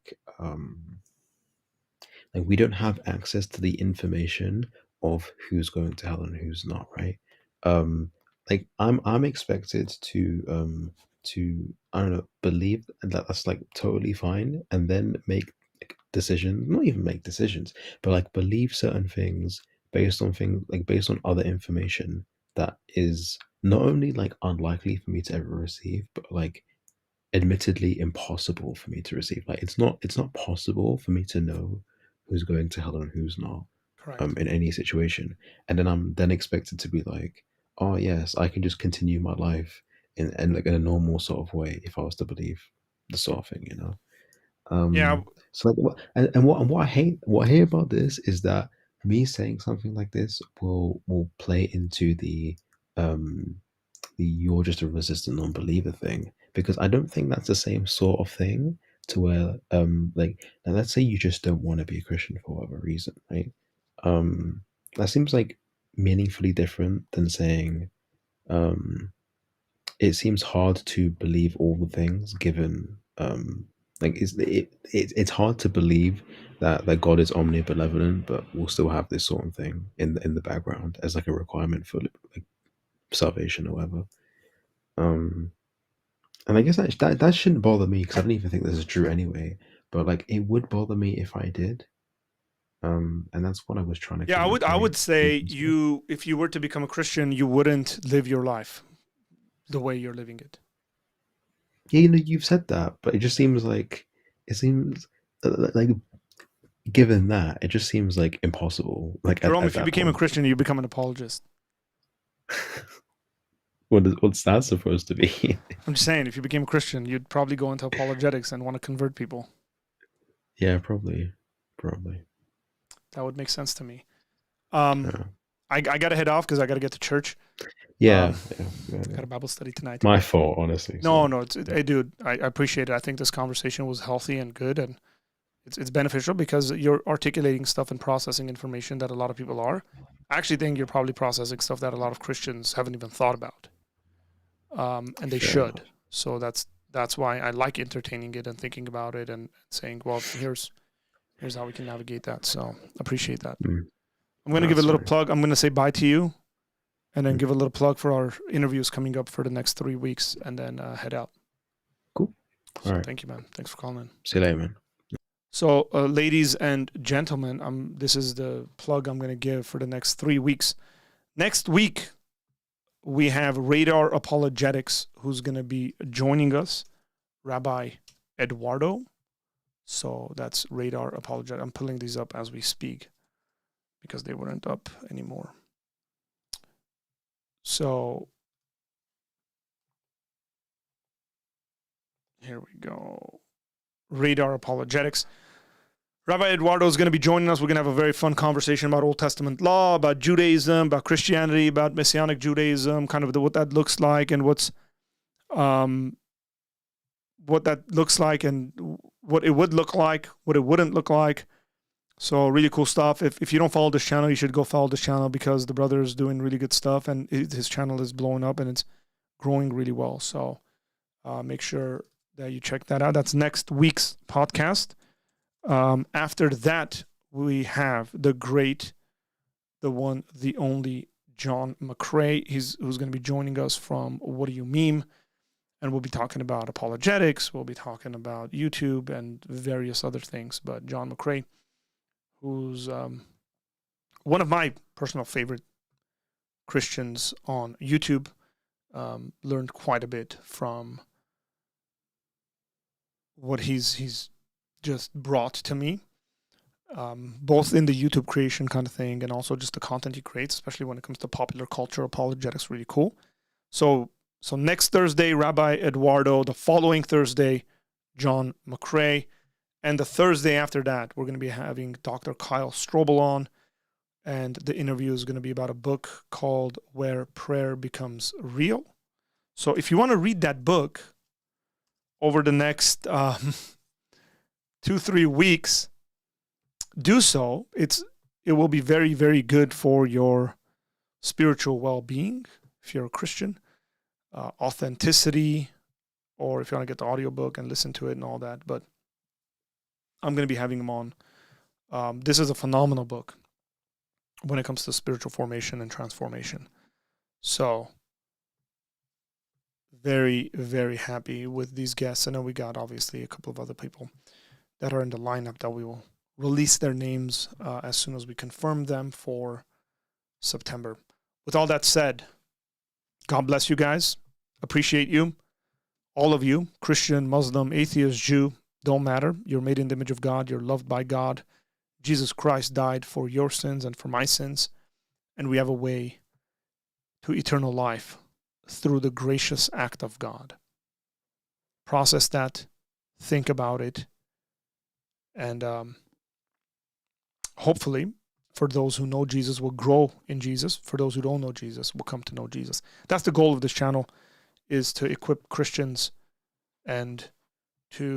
we don't have access to the information of who's going to hell and who's not, right? um like I'm expected to I don't know, believe that that's like totally fine, and then make decisions, not even make decisions, but like believe certain things based on things like based on other information that is not only like unlikely for me to ever receive, but like admittedly impossible for me to receive. Like it's not possible for me to know who's going to hell and who's not, Correct. in any situation. And then I'm then expected to be like, oh yes, I can just continue my life in like in a normal sort of way if I was to believe the sort of thing, you know. Yeah, So like what I hate about this is that me saying something like this will play into um the you're just a resistant non-believer thing, because I don't think that's the same sort of thing to where like, now let's say you just don't want to be a Christian for whatever reason, right? um that seems like meaningfully different than saying it seems hard to believe all the things given like it's hard to believe that God is omnibenevolent but will still have this sort of thing in the background as like a requirement for like salvation or whatever. um and I guess that shouldn't bother me because I don't even think this is true anyway. But like, it would bother me if I did. And that's what I was trying to yeah. I communicate would in say this way. you, if you were to become a Christian, you wouldn't live your life the way you're living it. Yeah, you know, you've said that, but it just seems like it seems like given that, it just seems like impossible. Like Jerome, at if you that became a point, Christian, you become an apologist. what's that supposed to be? I'm just saying, if you became a Christian, you'd probably go into apologetics and want to convert people. Yeah, probably. That would make sense to me. Um, Yeah, I got to head off because I got to get to church. yeah, Um, yeah. got a Bible study tonight. My fault, honestly. No, So no, hey, dude, I appreciate it. I think this conversation was healthy and good, and it's beneficial because you're articulating stuff and processing information that a lot of people are. I actually think you're probably processing stuff that a lot of Christians haven't even thought about, and they fair should. enough. So that's why I like entertaining it and thinking about it and saying, well, here's how we can navigate that. So appreciate that. Mm, I'm going to give a little sorry. plug. I'm going to say bye to you, and then Mm, give a little plug for our interviews coming up for the next 3 weeks, and then head out. cool. All So right. thank you, man. Thanks for calling in. See you later, man. So, ladies and gentlemen, this is the plug I'm going to give for the next 3 weeks. Next week, we have Radar Apologetics, who's going to be joining us, Rabbi Eduardo. So that's Radar Apologetics. I'm pulling these up as we speak. because they weren't up anymore. So here we go. Radar Apologetics. Rabbi Eduardo is going to be joining us. We're going to have a very fun conversation about Old Testament law, about Judaism, about Christianity, about Messianic Judaism, kind of what that looks like, and what that looks like, and what it would look like, what it wouldn't look like. So really cool stuff. If you don't follow this channel, you should go follow this channel, because the brother is doing really good stuff, and his channel is blowing up and it's growing really well. So make sure that you check that out. That's next week's podcast. After that, we have the one, the only John McCrae. Who's going to be joining us from What Do You Meme? And we'll be talking about apologetics. We'll be talking about YouTube and various other things. But John McCrae, who's one of my personal favorite Christians on YouTube, learned quite a bit from what he's just brought to me, both in the YouTube creation kind of thing and also just the content he creates, especially when it comes to popular culture. Apologetics, really cool. So next Thursday, Rabbi Eduardo. The following Thursday, John McCrae. And the Thursday after that, we're going to be having Dr. Kyle Strobel on. And the interview is going to be about a book called Where Prayer Becomes Real. So if you want to read that book over the next 2-3 weeks, do so. It will be very, very good for your spiritual well-being if you're a Christian. Authenticity, or if you want to get the audiobook and listen to it and all that. But I'm going to be having him on. This is a phenomenal book when it comes to spiritual formation and transformation. So very, very happy with these guests. I know we got obviously a couple of other people that are in the lineup that we will release their names as soon as we confirm them for September. With all that said, God bless you guys. Appreciate you. All of you, Christian, Muslim, atheist, Jew, don't matter. You're made in the image of God. You're loved by God. Jesus Christ died for your sins and for my sins. And we have a way to eternal life through the gracious act of God. Process that. Think about it. And hopefully, for those who know Jesus, will grow in Jesus. For those who don't know Jesus, will come to know Jesus. That's the goal of this channel, is to equip Christians and